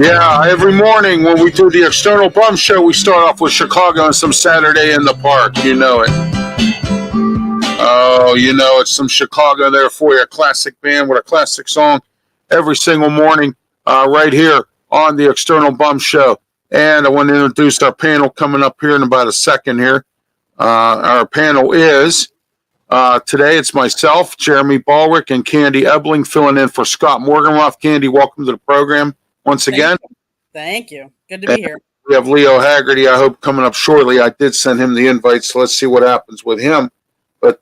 Yeah, every morning when we do the External Bum Show, we start off with Chicago and some Saturday in the Park. You know it. Oh, you know it's some Chicago there for you. A classic band with a classic song every single morning right here on the External Bum Show. And I want to introduce our panel coming up here in about a second here. Our panel is, today it's myself, Jeremy BALLREICH, and Candy EBLING filling in for Scott Morganroth. Candy, welcome to the program. Once again. Thank you. Good to be here. We have Leo Haggerty, I hope, coming up shortly. I did send him the invite, so let's see what happens with him. But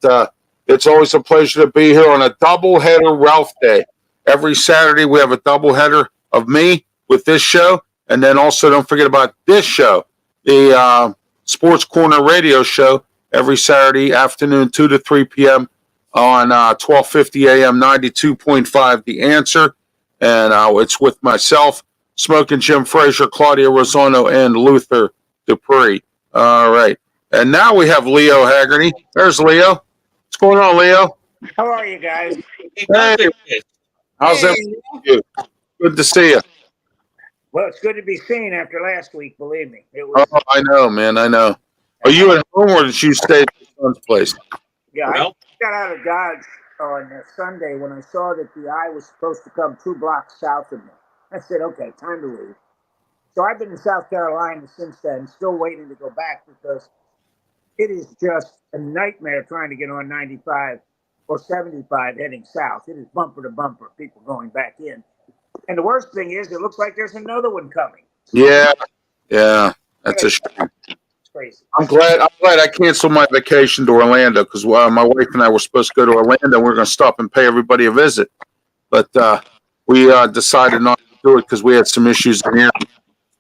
it's always a pleasure to be here on a doubleheader Ralph Day. Every Saturday we have a doubleheader of me with this show. And then also don't forget about this show, the Sports Corner radio show, every Saturday afternoon, 2 to 3 p.m. on 1250 a.m., 92.5 The Answer. And it's with myself, Smoking Jim Frazier, Claudia Rosano, and Luther Dupree. All right. And now we have Leo Haggerty. There's Leo. What's going on, Leo? How are you guys? Hey. How's everything with you? Good to see you. Well, it's good to be seen after last week, believe me. It was, Oh, I know, man. I know. Are you at home or did you stay at your son's place? Yeah, I got out of Dodge on Sunday when I saw that the eye was supposed to come 2 blocks south of me. I said, okay, time to leave. So I've been in South Carolina since then, still waiting to go back because it is just a nightmare trying to get on 95 or 75 heading south. It is bumper to bumper, people going back in. And the worst thing is, it looks like there's another one coming. Yeah, that's a shame. Crazy. I'm glad I canceled my vacation to Orlando because my wife and I were supposed to go to Orlando. We were going to stop and pay everybody a visit, but we decided not to do it because we had some issues in here.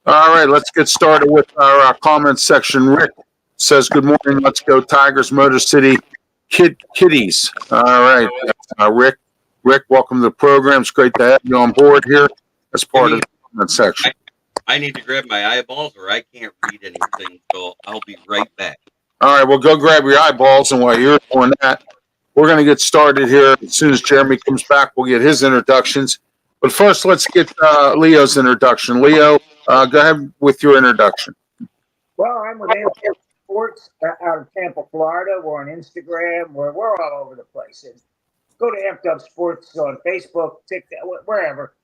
All right, let's get started with our comments section. Rick says, "Good morning. Let's go Tigers, Motor City Kitties." All right, Rick, welcome to the program. It's great to have you on board here as part of the comment section. I need to grab my eyeballs or I can't read anything, so I'll be right back. All right, well, go grab your eyeballs, and while you're doing that, we're going to get started here. As soon as Jeremy comes back, we'll get his introductions. But first, let's get Leo's introduction. Leo, go ahead with your introduction. Well, I'm with Amped Up Sports out of Tampa, Florida. We're on Instagram. We're all over the place. And go to Amped Up Sports on Facebook, TikTok, wherever.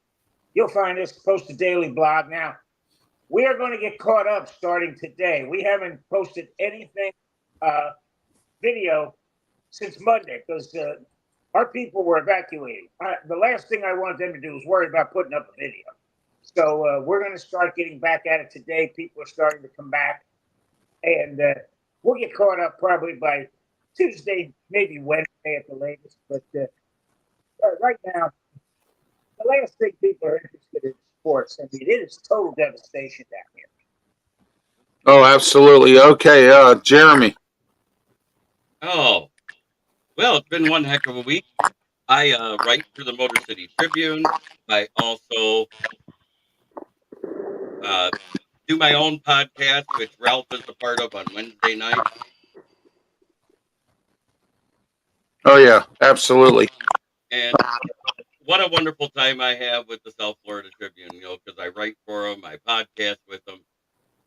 You'll find us, post a daily blog. Now, we are going to get caught up starting today. We haven't posted anything video since Monday because our people were evacuating. The last thing I wanted them to do was worry about putting up a video. So we're going to start getting back at it today. People are starting to come back. And we'll get caught up probably by Tuesday, maybe Wednesday at the latest. But right now, the last thing people are interested in sports. I mean, it is total devastation down here. Oh, absolutely. Okay, Jeremy. Oh, well, it's been one heck of a week. I write for the Motor City Tribune. I also do my own podcast, which Ralph is a part of on Wednesday night. Oh, yeah, absolutely. And what a wonderful time I have with the South Florida Tribune, because I write for them, I podcast with them.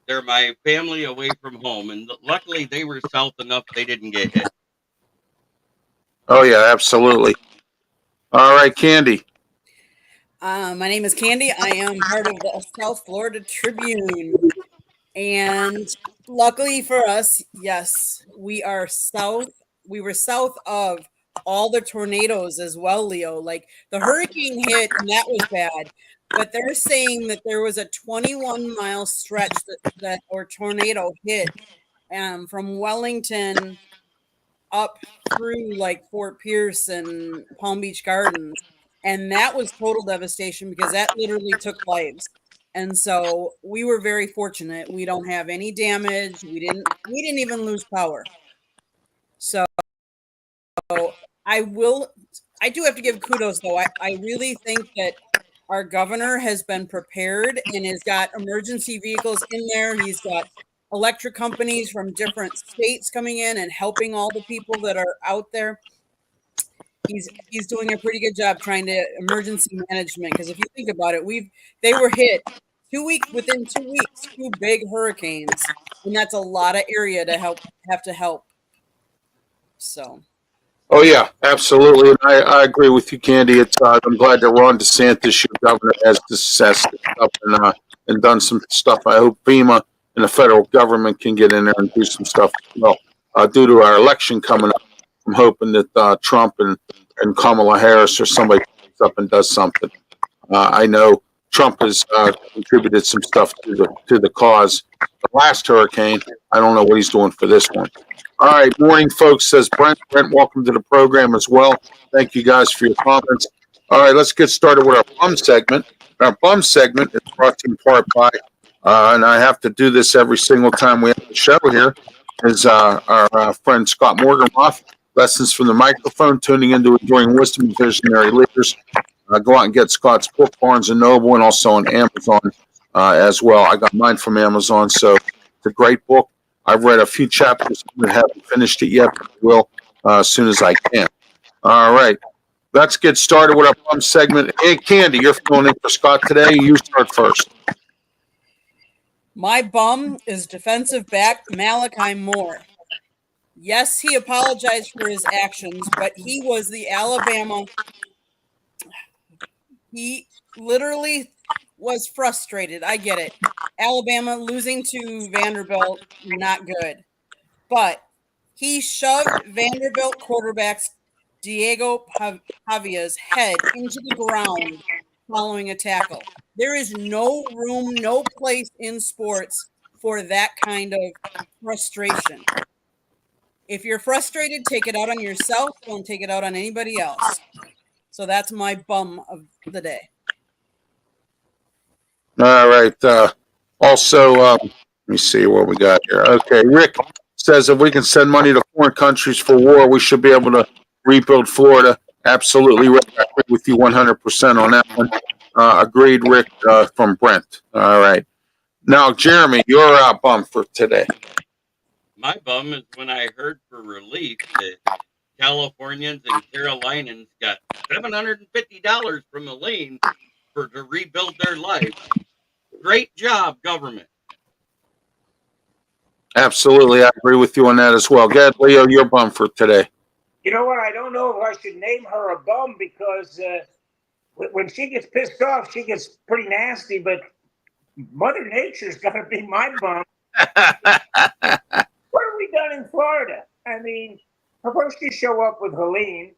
They're my family away from home, and luckily they were south enough they didn't get hit. Oh, yeah, absolutely. All right, Candy. My name is Candy. I am part of the South Florida Tribune. And luckily for us, yes, we are south. We were south of all the tornadoes as well, Leo. Like the hurricane hit, and that was bad. But they're saying that there was a 21-mile stretch that or tornado hit from Wellington up through like Fort Pierce and Palm Beach Gardens. And that was total devastation because that literally took lives. And so we were very fortunate. We don't have any damage. We didn't even lose power. So I do have to give kudos though. I really think that our governor has been prepared and has got emergency vehicles in there. He's got electric companies from different states coming in and helping all the people that are out there. He's doing a pretty good job trying to emergency management, because if you think about it, they were hit within 2 weeks, 2 big hurricanes, and that's a lot of area to have to help. So. Oh yeah, absolutely. And I agree with you, Candy. It's I'm glad that Ron DeSantis, your governor, has assessed this stuff and done some stuff. I hope FEMA and the federal government can get in there and do some stuff as well. Due to our election coming up, I'm hoping that Trump and Kamala Harris or somebody comes up and does something. I know Trump has contributed some stuff to the cause. The last hurricane, I don't know what he's doing for this one. All right, morning, folks, says Brent. Brent, welcome to the program as well. Thank you guys for your comments. All right, let's get started with our bum segment. Our bum segment is brought to you in part by, and I have to do this every single time we have the show here, is our friend Scott Morgenroth. Lessons from the microphone, tuning into Enduring Wisdom and Visionary Leaders. Go out and get Scott's book, Barnes & Noble, and also on Amazon as well. I got mine from Amazon, so it's a great book. I've read a few chapters. I haven't finished it yet, but I will as soon as I can. All right. Let's get started with our bum segment. Hey, Candy, you're filling in for Scott today. You start first. My bum is defensive back Malachi Moore. Yes, he apologized for his actions, but he was the Alabama. He literally was frustrated. I get it. Alabama losing to Vanderbilt, not good. But he shoved Vanderbilt quarterback's Diego Pavia's head into the ground following a tackle. There is no room, no place in sports for that kind of frustration. If you're frustrated, take it out on yourself. Don't take it out on anybody else. So that's my bum of the day. All right. Also, let me see what we got here. Okay, Rick says if we can send money to foreign countries for war, we should be able to rebuild Florida. Absolutely, Rick. I agree with you 100% on that one. Agreed, Rick, from Brent. All right. Now, Jeremy, you're bum for today. My bum is when I heard for relief that Californians and Carolinians got $750 from the lane to rebuild their life. Great job, government. Absolutely, I agree with you on that as well. Go ahead, Leo, you're bum for today. You know what? I don't know if I should name her a bum because when she gets pissed off, she gets pretty nasty. But Mother Nature's got to be my bum. What have we done in Florida? I mean, suppose you show up with Helene,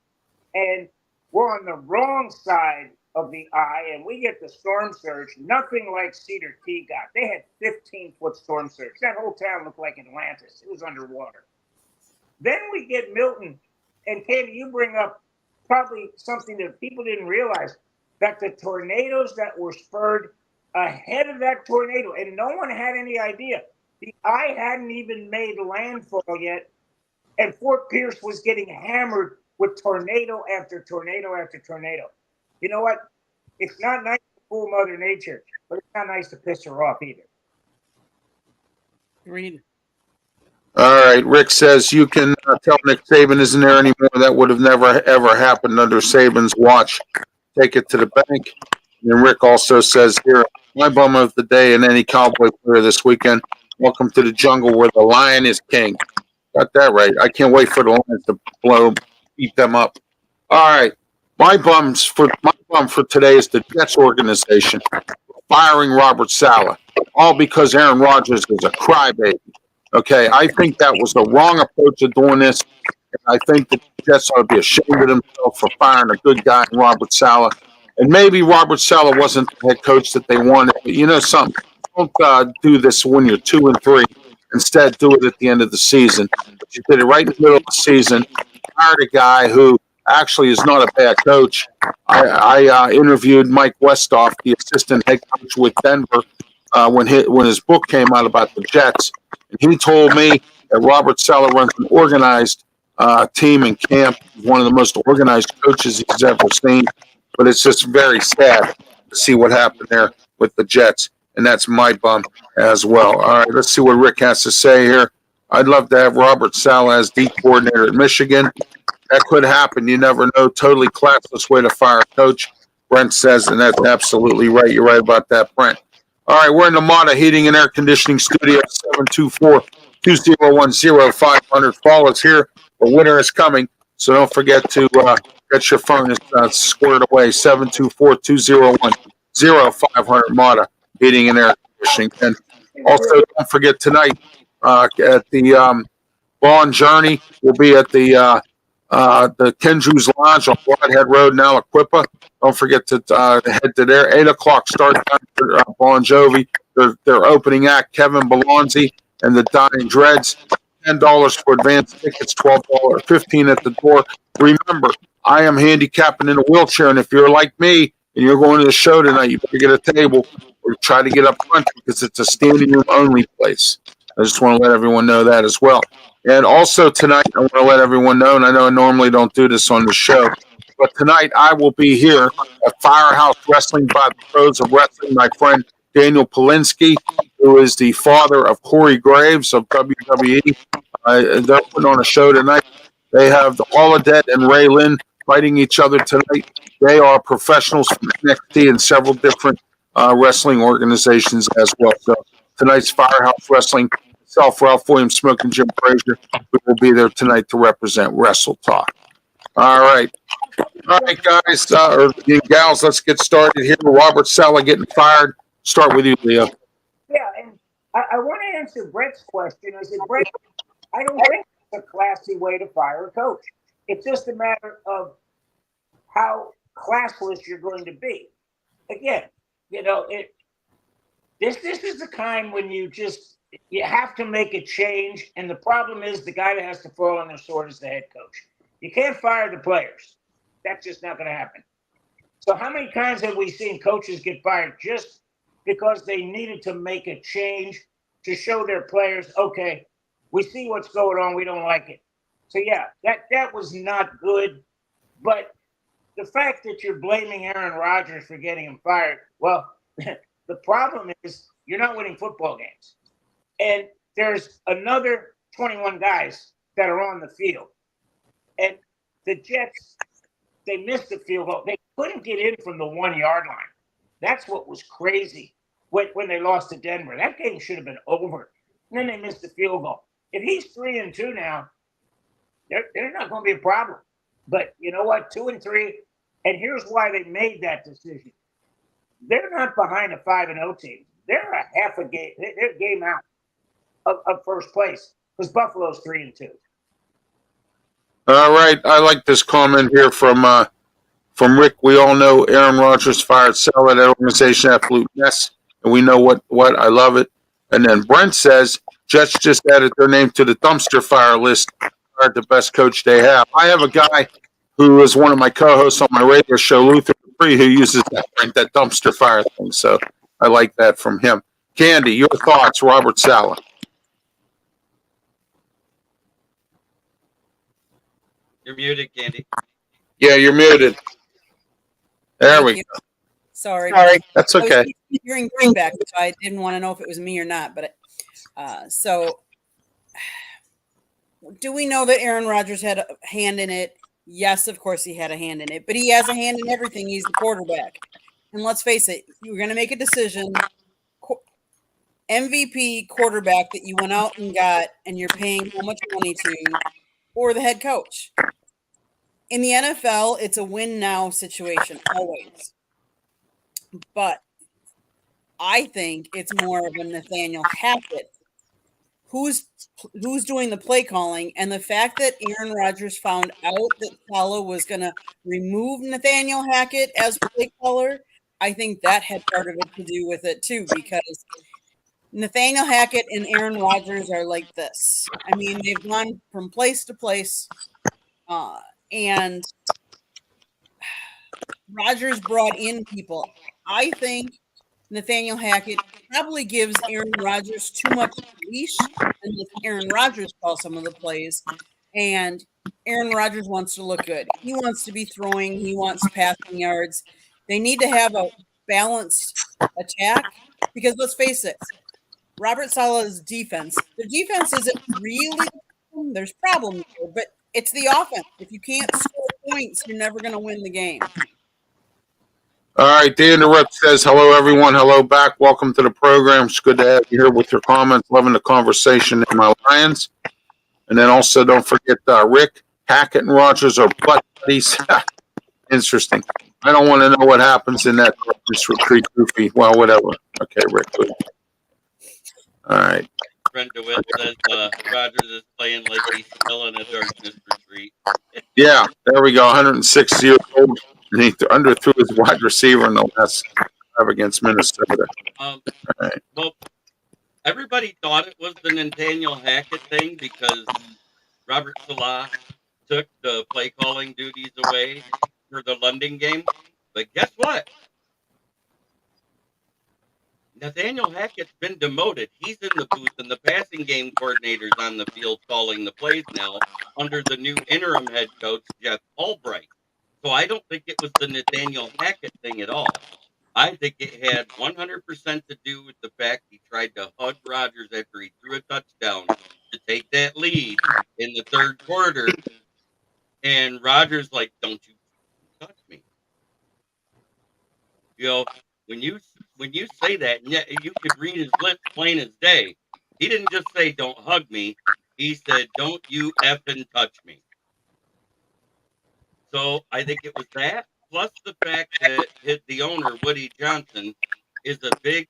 and we're on the wrong side of the eye, and we get the storm surge. Nothing like Cedar Key got. They had 15-foot storm surge. That whole town looked like Atlantis. It was underwater. Then we get Milton, and Candy, you bring up probably something that people didn't realize, that the tornadoes that were spurred ahead of that tornado, and no one had any idea. The eye hadn't even made landfall yet, and Fort Pierce was getting hammered with tornado after tornado after tornado. You know what? It's not nice to fool Mother Nature, but it's not nice to piss her off either. Agreed. All right. Rick says you can tell Nick Saban isn't there anymore. That would have never, ever happened under Saban's watch. Take it to the bank. And Rick also says here, my bum of the day and any Cowboy player this weekend. Welcome to the jungle where the lion is king. Got that right. I can't wait for the Lions to beat them up. All right. My bum for today is the Jets organization firing Robert Saleh, all because Aaron Rodgers is a crybaby. Okay, I think that was the wrong approach of doing this. And I think the Jets ought to be ashamed of themselves for firing a good guy in Robert Saleh. And maybe Robert Saleh wasn't the head coach that they wanted. But you know something? Don't do this when you're 2-3. Instead, do it at the end of the season. But you did it right in the middle of the season. Hired a guy who actually is not a bad coach. I interviewed Mike Westhoff, the assistant head coach with Denver, when his book came out about the Jets, and he told me that Robert Saleh runs an organized team in camp. He's one of the most organized coaches he's ever seen. But it's just very sad to see what happened there with the Jets, and that's my bum as well. All right, let's see what Rick has to say here. I'd love to have Robert Saleh as D coordinator at Michigan. That could happen. You never know. Totally classless way to fire a coach, Brent says, and that's absolutely right. You're right about that, Brent. All right, we're in the Mata Heating and Air Conditioning Studio, 724-2010-500. Fall is here. The winter is coming, so don't forget to get your furnace squared away, 724-201-0500 Mata Heating and Air Conditioning. And also, don't forget tonight at the Vaughn Journey, we'll be at the Kendrew's Lodge on Broadhead Road in Aliquippa. Don't forget to head to there. 8 o'clock start time for Bon Jovi. Their opening act, Kevin Belonzi and the Dying Dreads. $10 for advance tickets, $12, $15 at the door. Remember, I am handicapping in a wheelchair, and if you're like me and you're going to the show tonight, you better get a table or try to get up front because it's a standing room only place. I just want to let everyone know that as well. And also tonight, I want to let everyone know, and I know I normally don't do this on the show, but tonight I will be here at Firehouse Wrestling by the Pros of Wrestling. My friend Daniel Polinsky, who is the father of Corey Graves of WWE. They're putting on a show tonight. They have the Holodet and Ray Lynn fighting each other tonight. They are professionals from NXT and several different wrestling organizations as well. So tonight's Firehouse Wrestling. Myself, Ralph Williams, Smoke, and Jim Frazier. We will be there tonight to represent Wrestle Talk. All right, guys or gals, let's get started here. Robert Saleh getting fired. Start with you, Leo. Yeah, and I want to answer Brett's question. I said, Brett, I don't think it's a classy way to fire a coach. It's just a matter of how classless you're going to be. Again, this is the time when you have to make a change, and the problem is the guy that has to fall on the sword is the head coach. You can't fire the players. That's just not going to happen. So how many times have we seen coaches get fired just because they needed to make a change to show their players, okay, we see what's going on, we don't like it. So yeah, that was not good. But the fact that you're blaming Aaron Rodgers for getting him fired, well, the problem is you're not winning football games. And there's another 21 guys that are on the field. And the Jets, they missed the field goal. They couldn't get in from the 1 yard line. That's what was crazy when they lost to Denver. That game should have been over. And then they missed the field goal. If he's 3-2 now, they're not going to be a problem. But you know what? 2-3. And here's why they made that decision. They're not behind a 5-0 team. They're a half a game. They're game out of first place because Buffalo's 3-2. All right, I like this comment here from Rick. We all know Aaron Rodgers fired Saleh, that organization, absolute mess, and we know what. I love it. And then Brent says Jets just added their name to the dumpster fire list. Fired the best coach they have. I have a guy who is one of my co-hosts on my radio show, Luther Dupree, who uses that dumpster fire thing. So I like that from him. Candy, your thoughts, Robert Saleh? You're muted, Candy. Yeah, you're muted. There we go. Sorry. That's okay. I was hearing feedback, so I didn't want to know if it was me or not. But so, do we know that Aaron Rodgers had a hand in it? Yes, of course he had a hand in it, but he has a hand in everything. He's the quarterback. And let's face it, you're going to make a decision. MVP quarterback that you went out and got, and you're paying how much money to, or the head coach. In the NFL, it's a win now situation always. But I think it's more of a Nathaniel Hackett who's doing the play calling, and the fact that Aaron Rodgers found out that Saleh was going to remove Nathaniel Hackett as play caller, I think that had part of it to do with it too, because Nathaniel Hackett and Aaron Rodgers are like this. I mean, they've gone from place to place, and Rodgers brought in people. I think Nathaniel Hackett probably gives Aaron Rodgers too much leash and lets Aaron Rodgers call some of the plays. And Aaron Rodgers wants to look good. He wants to be throwing. He wants passing yards. They need to have a balanced attack because let's face it, Robert Saleh's defense, their defense isn't really, there's problems there, but it's the offense. If you can't score points, you're never going to win the game. All right, Dan the Rep says, hello, everyone. Hello back. Welcome to the program. It's good to have you here with your comments. Loving the conversation in my Lions. And then also don't forget Rick, Hackett, and Rodgers are butt buddies. Interesting. I don't want to know what happens in that retreat, Goofy. Well, whatever. Okay, Rick. Good. All right. Brenda Witt says Rodgers is playing like he's still in a darkness retreat. Yeah, there we go. 106 years old. And he underthrew his wide receiver in the last drive against Minnesota. Right. Well, everybody thought it was the Nathaniel Hackett thing because Robert Saleh took the play calling duties away for the London game. But guess what? Nathaniel Hackett's been demoted. He's in the booth, and the passing game coordinator's on the field calling the plays now under the new interim head coach, Jeff BALLREICH. So I don't think it was the Nathaniel Hackett thing at all. I think it had 100% to do with the fact he tried to hug Rodgers after he threw a touchdown to take that lead in the third quarter. And Rodgers like, don't you touch me. You know, when you say that, you could read his lips plain as day. He didn't just say, don't hug me. He said, don't you effing touch me. So I think it was that, plus the fact that the owner, Woody Johnson, is a big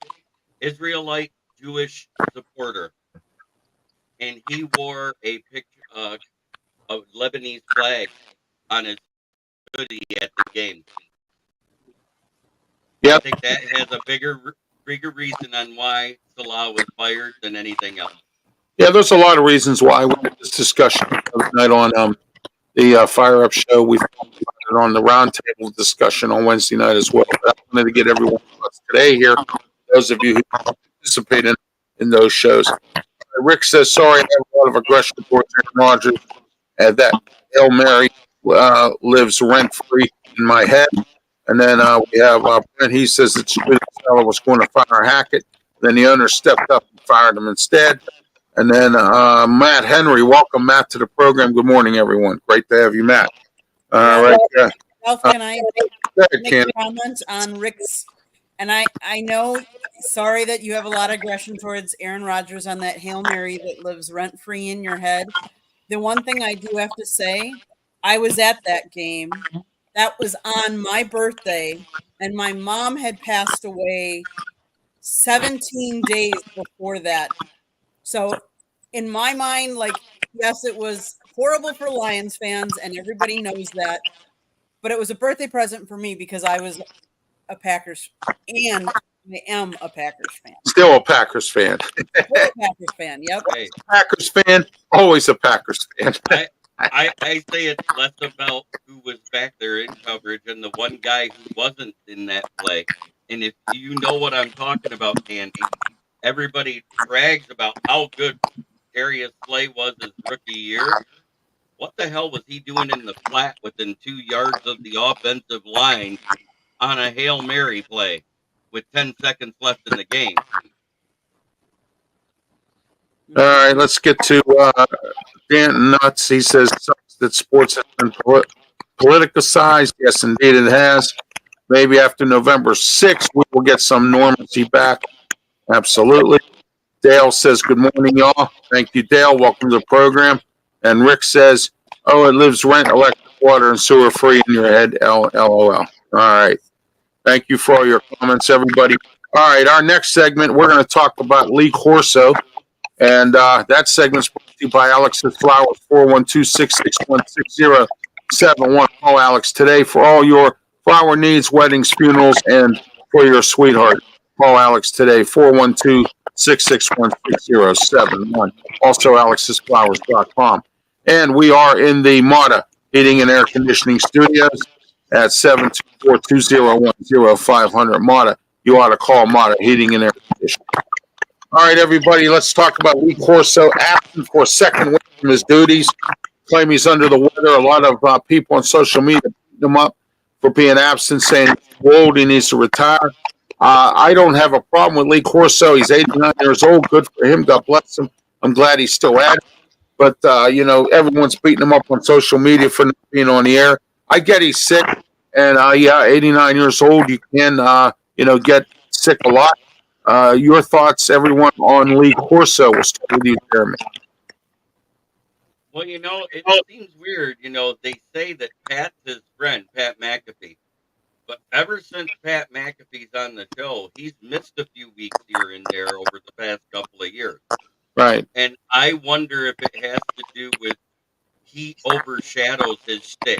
Israelite Jewish supporter. And he wore a picture of a Lebanese flag on his hoodie at the game. Yep. I think that has a bigger reason on why Saleh was fired than anything else. Yeah, there's a lot of reasons why. We had this discussion tonight on the Fire Up show. We've on the roundtable discussion on Wednesday night as well. But I wanted to get everyone today here, those of you who participate in those shows. Rick says, sorry, I have a lot of aggression towards Aaron Rodgers. That Hail Mary lives rent-free in my head. And then we have Brent. He says that Saleh was going to fire Hackett. Then the owner stepped up and fired him instead. And then Matt Henry. Welcome, Matt, to the program. Good morning, everyone. Great to have you, Matt. Right. Ralph, can I make a comment on Rick's? And I know, sorry that you have a lot of aggression towards Aaron Rodgers on that Hail Mary that lives rent-free in your head. The one thing I do have to say, I was at that game. That was on my birthday, and my mom had passed away 17 days before that. So in my mind, like, yes, it was horrible for Lions fans, and everybody knows that. But it was a birthday present for me because I was a Packers, and I am a Packers fan. Still a Packers fan. Still a Packers fan, yep. Hey. Packers fan, always a Packers fan. I say it's less about who was back there in coverage and the one guy who wasn't in that play. And if you know what I'm talking about, Andy, everybody brags about how good Darius Slay was his rookie year. What the hell was he doing in the flat within 2 yards of the offensive line on a Hail Mary play with 10 seconds left in the game? All right, let's get to Dan Nuts. He says that sports has been politicized. Yes, indeed it has. Maybe after November 6th, we will get some normalcy back. Absolutely. Dale says, good morning, y'all. Thank you, Dale. Welcome to the program. And Rick says, oh, it lives rent, electric, water, and sewer free in your head. LOL. All right. Thank you for all your comments, everybody. All right, our next segment, we're going to talk about Lee Corso. And that segment's brought to you by Alex's Flowers, 412-661-6071. Call Alex today for all your flower needs, weddings, funerals, and for your sweetheart. Call Alex today, 412-661-6071. Also, alexsflowers.com. And we are in the Mata Heating and Air Conditioning Studios. at 724-201-0500. Mata, you ought to call Mata Heating and Air Conditioning. All right, everybody, let's talk about Lee Corso absent for a second week from his duties. Claim he's under the weather. A lot of people on social media beating him up for being absent, saying he's old, he needs to retire. I don't have a problem with Lee Corso. He's 89 years old. Good for him. God bless him. I'm glad he's still at it. But, everyone's beating him up on social media for not being on the air. I get he's sick. And, 89 years old, you can, get sick a lot. Your thoughts, everyone, on Lee Corso? We'll start with you, Jeremy. Well, it seems weird. They say that Pat's his friend, Pat McAfee. But ever since Pat McAfee's on the show, he's missed a few weeks here and there over the past couple of years. Right. And I wonder if it has to do with he overshadows his shtick.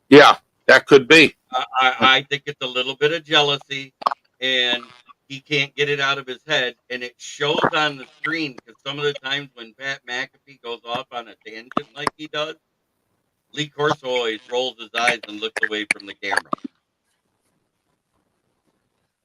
Yeah, that could be. I think it's a little bit of jealousy, and he can't get it out of his head, and it shows on the screen because some of the times when Pat McAfee goes off on a tangent like he does, Lee Corso always rolls his eyes and looks away from the camera.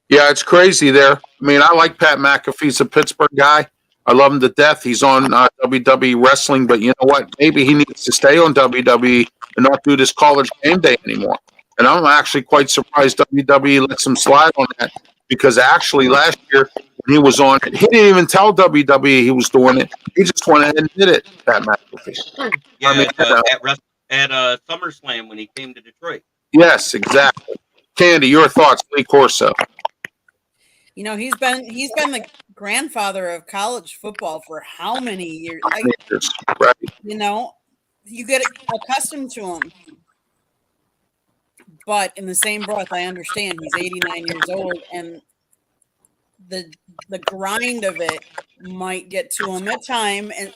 Yeah, it's crazy there. I mean, I like Pat McAfee. He's a Pittsburgh guy. I love him to death. He's on WWE Wrestling, but you know what? Maybe he needs to stay on WWE and not do this College Game Day anymore. And I'm actually quite surprised WWE lets him slide on that because actually last year when he was on it, he didn't even tell WWE he was doing it. He just went ahead and did it, Pat McAfee. Yeah, at SummerSlam when he came to Detroit. Yes, exactly. Candy, your thoughts, Lee Corso? He's been the grandfather of college football for how many years? Right. You get accustomed to him. But in the same breath, I understand he's 89 years old, and the grind of it might get to him at time. And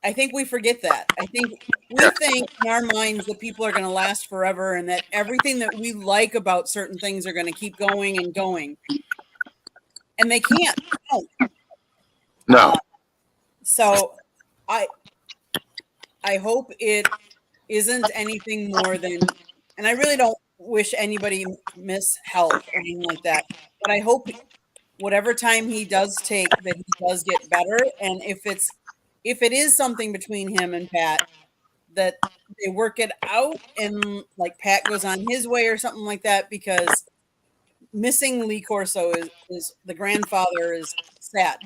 I think we forget that. I think we think in our minds that people are going to last forever and that everything that we like about certain things are going to keep going and going. And they can't. No. So I hope it isn't anything more than, and I really don't wish anybody miss health or anything like that, but I hope whatever time he does take that he does get better. And if it is something between him and Pat, that they work it out and like Pat goes on his way or something like that, because missing Lee Corso is the grandfather is sad.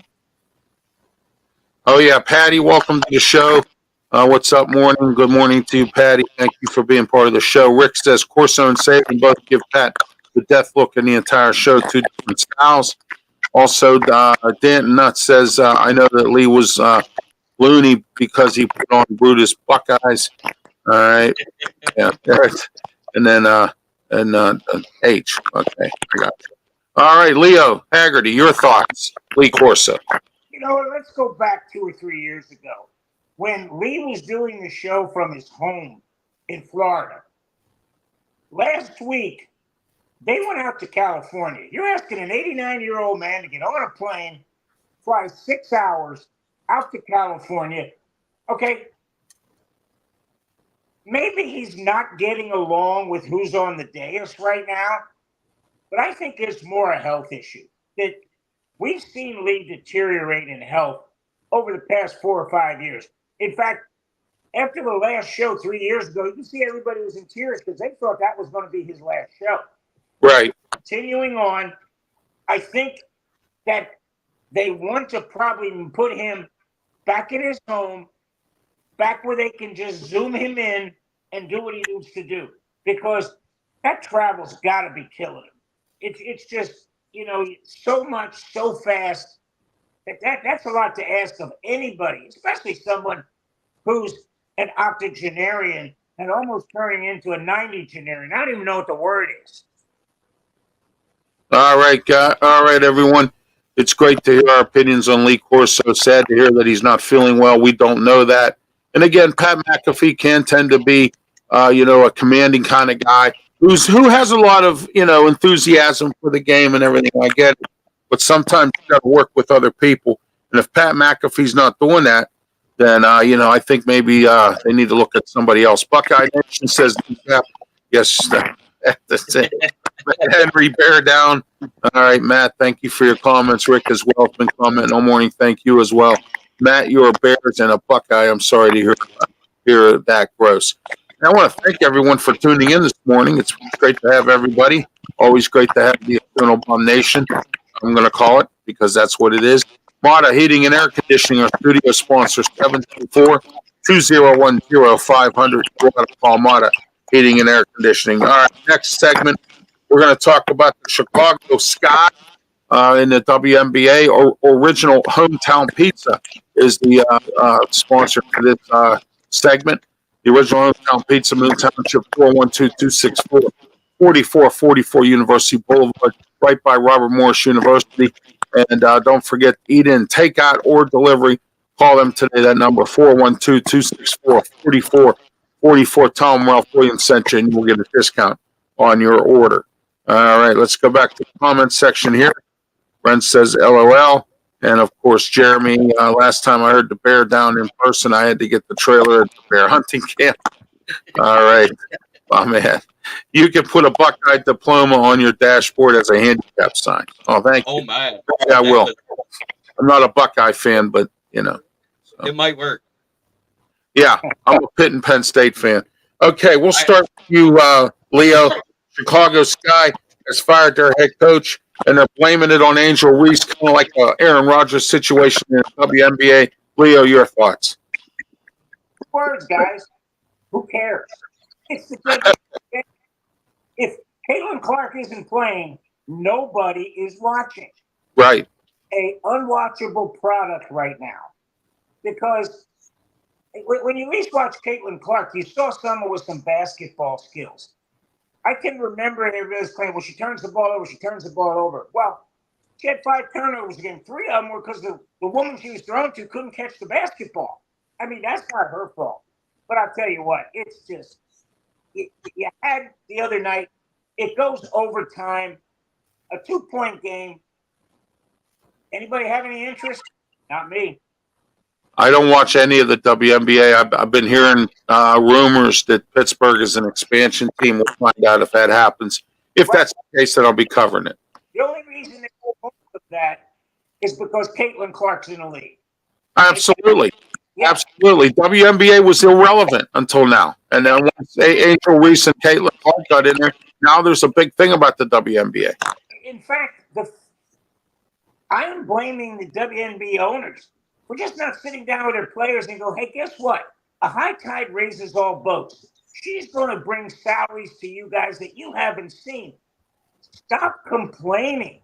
Oh yeah, Patty, welcome to the show. What's up, morning? Good morning to you, Patty. Thank you for being part of the show. Rick says Corso and Saban both give Pat the death look in the entire show, two different styles. Also, Dan Nutt says, I know that Lee was loony because he put on Brutus Buckeyes. All right. Yeah. And then H. Okay. I got you. All right, Leo Haggerty, your thoughts. Lee Corso. Let's go back 2 or 3 years ago when Lee was doing the show from his home in Florida. Last week, they went out to California. You're asking an 89-year-old man to get on a plane, fly 6 hours out to California. Okay, maybe he's not getting along with who's on the dais right now, but I think it's more a health issue. That we've seen Lee deteriorate in health over the past 4 or 5 years. In fact, after the last show 3 years ago, you can see everybody was in tears because they thought that was going to be his last show. Right. Continuing on, I think that they want to probably put him back in his home, back where they can just zoom him in and do what he needs to do, because that travel's got to be killing him. It's just, so much, so fast. That's a lot to ask of anybody, especially someone who's an octogenarian and almost turning into a 90-genarian. I don't even know what the word is. All right, everyone. It's great to hear our opinions on Lee Corso. Sad to hear that he's not feeling well. We don't know that. And again, Pat McAfee can tend to be, a commanding kind of guy who has a lot of, enthusiasm for the game and everything. I get it. But sometimes you got to work with other people. And if Pat McAfee's not doing that, then I think maybe they need to look at somebody else. Buckeye Nation says, yes, that's it. Henry Bear down. All right, Matt, thank you for your comments. Rick as well has been commenting all morning. Thank you as well. Matt, you're a Bears and a Buckeye. I'm sorry to hear that. Gross. And I want to thank everyone for tuning in this morning. It's great to have everybody. Always great to have the Eternal Bomb Nation. I'm going to call it because that's what it is. Mata Heating and Air Conditioning, our studio sponsor, 724-2010-500. Call Mata Heating and Air Conditioning. All right, next segment, we're going to talk about the Chicago Sky in the WNBA. Original Hometown Pizza is the sponsor for this segment. The original Hometown Pizza, Moon Township, 412-264-4444 University Boulevard, right by Robert Morris University. And don't forget, eat in, takeout, or delivery. Call them today. That number, 412-264-4444. Tell them Ralph Williams sent you, and you'll get a discount on your order. All right, let's go back to the comments section here. Brent says LOL. And, of course, Jeremy, last time I heard the bear down in person, I had to get the trailer at the bear hunting camp. All right, my man. You can put a Buckeye diploma on your dashboard as a handicap sign. Oh, thank you. Oh, man. Yeah, I will. I'm not a Buckeye fan, but, So. It might work. Yeah, I'm a Pitt and Penn State fan. Okay, we'll start with you, Leo. Chicago Sky has fired their head coach, and they're blaming it on Angel Reese, kind of like an Aaron Rodgers situation in the WNBA. Leo, your thoughts? Words, guys. Who cares? It's the WNBA. If Caitlin Clark isn't playing, nobody is watching. Right. A unwatchable product right now. Because when you least watch Caitlin Clark, you saw someone with some basketball skills. I can remember everybody's playing, well, she turns the ball over. Well, she had 5 turnovers again. 3 of them were because the woman she was thrown to couldn't catch the basketball. I mean, that's not her fault. But I'll tell you what, it's just, you had the other night, it goes overtime, a 2-point game. Anybody have any interest? Not me. I don't watch any of the WNBA. I've been hearing rumors that Pittsburgh is an expansion team. We'll find out if that happens. If that's the case, then I'll be covering it. The only reason they go over that is because Caitlin Clark's in the league. Absolutely. Yeah. Absolutely. WNBA was irrelevant until now. And then once Angel Reese and Caitlin Clark got in there, now there's a big thing about the WNBA. In fact, I am blaming the WNBA owners. We're just not sitting down with their players and go, hey, guess what? A high tide raises all boats. She's going to bring salaries to you guys that you haven't seen. Stop complaining.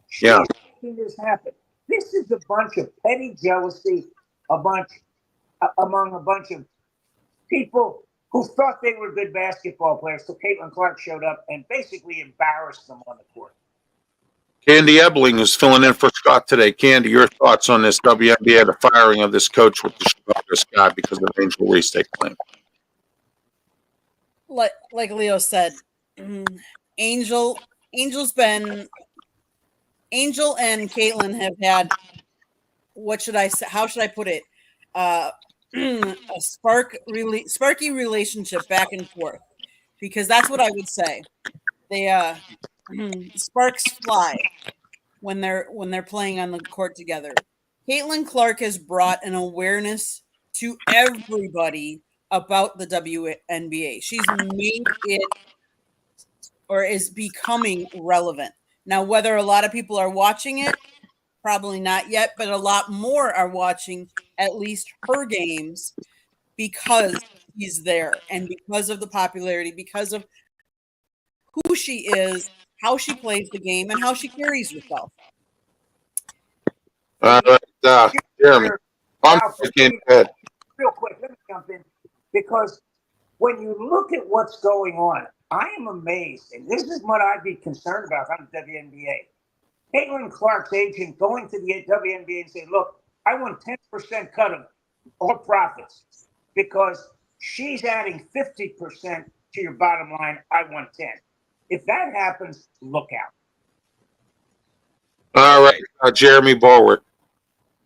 She's making this happen. This is a bunch of petty jealousy, among a bunch of people who thought they were good basketball players. So Caitlin Clark showed up and basically embarrassed them on the court. Candy Ebling is filling in for Scott today. Candy, your thoughts on this WNBA, the firing of this coach with the Chicago Sky because of Angel Reese they claim? Like Leo said, Angel and Caitlin have had, what should I say? How should I put it? A sparky relationship back and forth, because that's what I would say. They sparks fly when they're playing on the court together. Caitlin Clark has brought an awareness to everybody about the WNBA. She's made it, or is becoming, relevant. Now, whether a lot of people are watching it, probably not yet, but a lot more are watching at least her games because he's there, and because of the popularity, because of who she is, how she plays the game, and how she carries herself. Jeremy, real quick, let me jump in, because when you look at what's going on, I am amazed, and this is what I'd be concerned about on the WNBA. Caitlin Clark's agent going to the WNBA and saying, look, I want 10% cut of all profits because she's adding 50% to your bottom line. I want 10. If that happens, look out. All right, Jeremy Ballrich.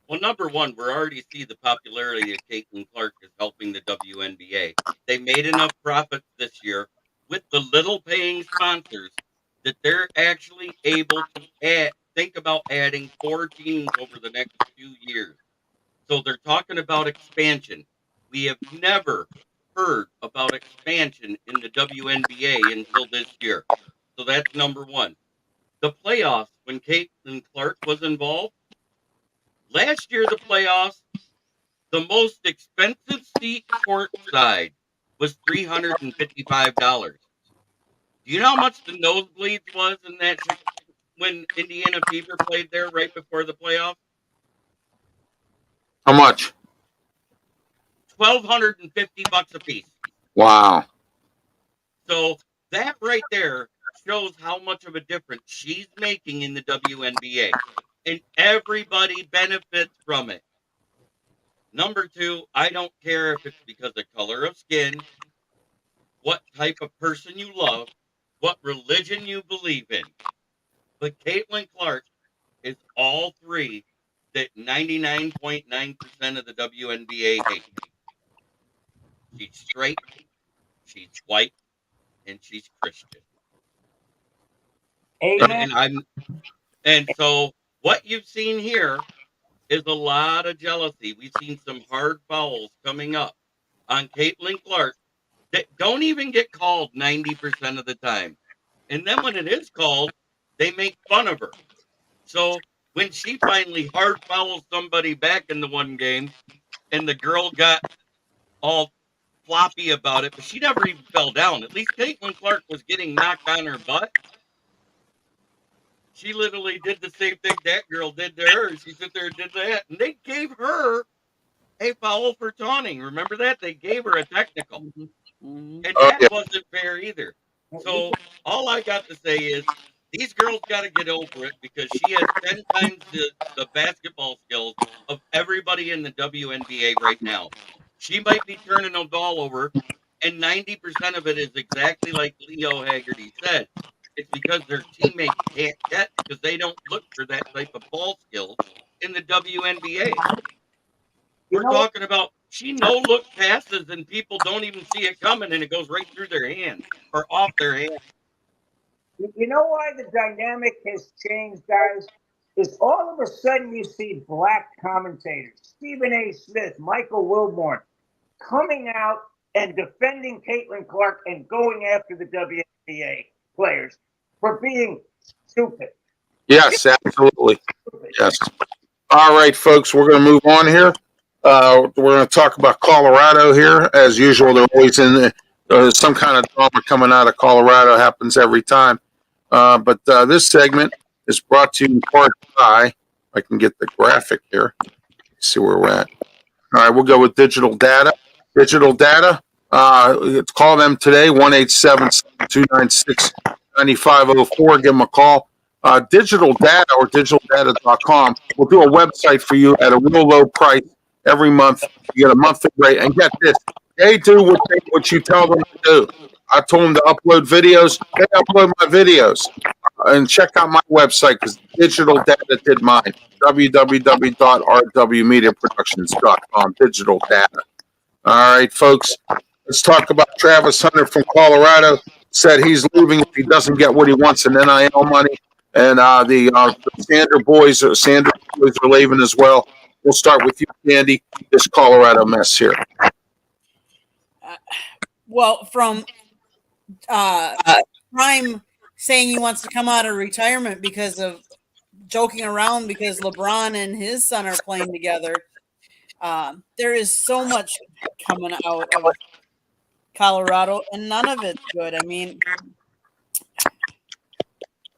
Well, number one, we're already see the popularity of Caitlin Clark is helping the WNBA. They made enough profits this year with the little paying sponsors that they're actually able to think about adding 4 teams over the next few years. So they're talking about expansion. We have never heard about expansion in the WNBA until this year. So that's number one. The playoffs, when Caitlin Clark was involved, last year, the playoffs, the most expensive seat courtside was $355. Do you know how much the nosebleeds was in that when Indiana Fever played there right before the playoffs? How much? $1,250 a piece. Wow. So that right there shows how much of a difference she's making in the WNBA. And everybody benefits from it. Number two, I don't care if it's because of color of skin, what type of person you love, what religion you believe in. But Caitlin Clark is all three that 99.9% of the WNBA hate. She's straight, she's white, and she's Christian. Amen. And so what you've seen here is a lot of jealousy. We've seen some hard fouls coming up on Caitlin Clark that don't even get called 90% of the time. And then when it is called, they make fun of her. So when she finally hard fouls somebody back in the one game and the girl got all floppy about it, but she never even fell down. At least Caitlin Clark was getting knocked on her butt. She literally did the same thing that girl did to her. She sit there and did that. And they gave her a foul for taunting. Remember that? They gave her a technical. And that wasn't fair either. So all I got to say is these girls got to get over it because she has 10 times the basketball skills of everybody in the WNBA right now. She might be turning the ball over, and 90% of it is exactly like Leo Haggerty said. It's because their teammates can't get because they don't look for that type of ball skills in the WNBA. We're talking about she no-look passes and people don't even see it coming and it goes right through their hand or off their hand. You know why the dynamic has changed, guys? Is all of a sudden you see black commentators, Stephen A. Smith, Michael Wilborn, coming out and defending Caitlin Clark and going after the WNBA players for being stupid. Yes, absolutely. Yes. All right, folks, we're going to move on here. We're going to talk about Colorado here. As usual, they're always in some kind of drama coming out of Colorado. Happens every time. But this segment is brought to you in part by, if I can get the graphic here. Let's see where we're at. All right, we'll go with Digital Data. Digital Data, call them today, 1-877-296-9504. Give them a call. Digital Data or digitaldata.com will do a website for you at a real low price every month. You get a monthly rate. And get this, they do what you tell them to do. I told them to upload videos. They upload my videos. And check out my website because Digital Data did mine. www.rwmediaproductions.com. Digital Data. All right, folks. Let's talk about Travis Hunter from Colorado. Said he's leaving if he doesn't get what he wants in NIL money. And the Sanders boys are leaving as well. We'll start with you, Candy. This Colorado mess here. Well, from Prime saying he wants to come out of retirement because of joking around because LeBron and his son are playing together. There is so much coming out of Colorado, and none of it's good. I mean,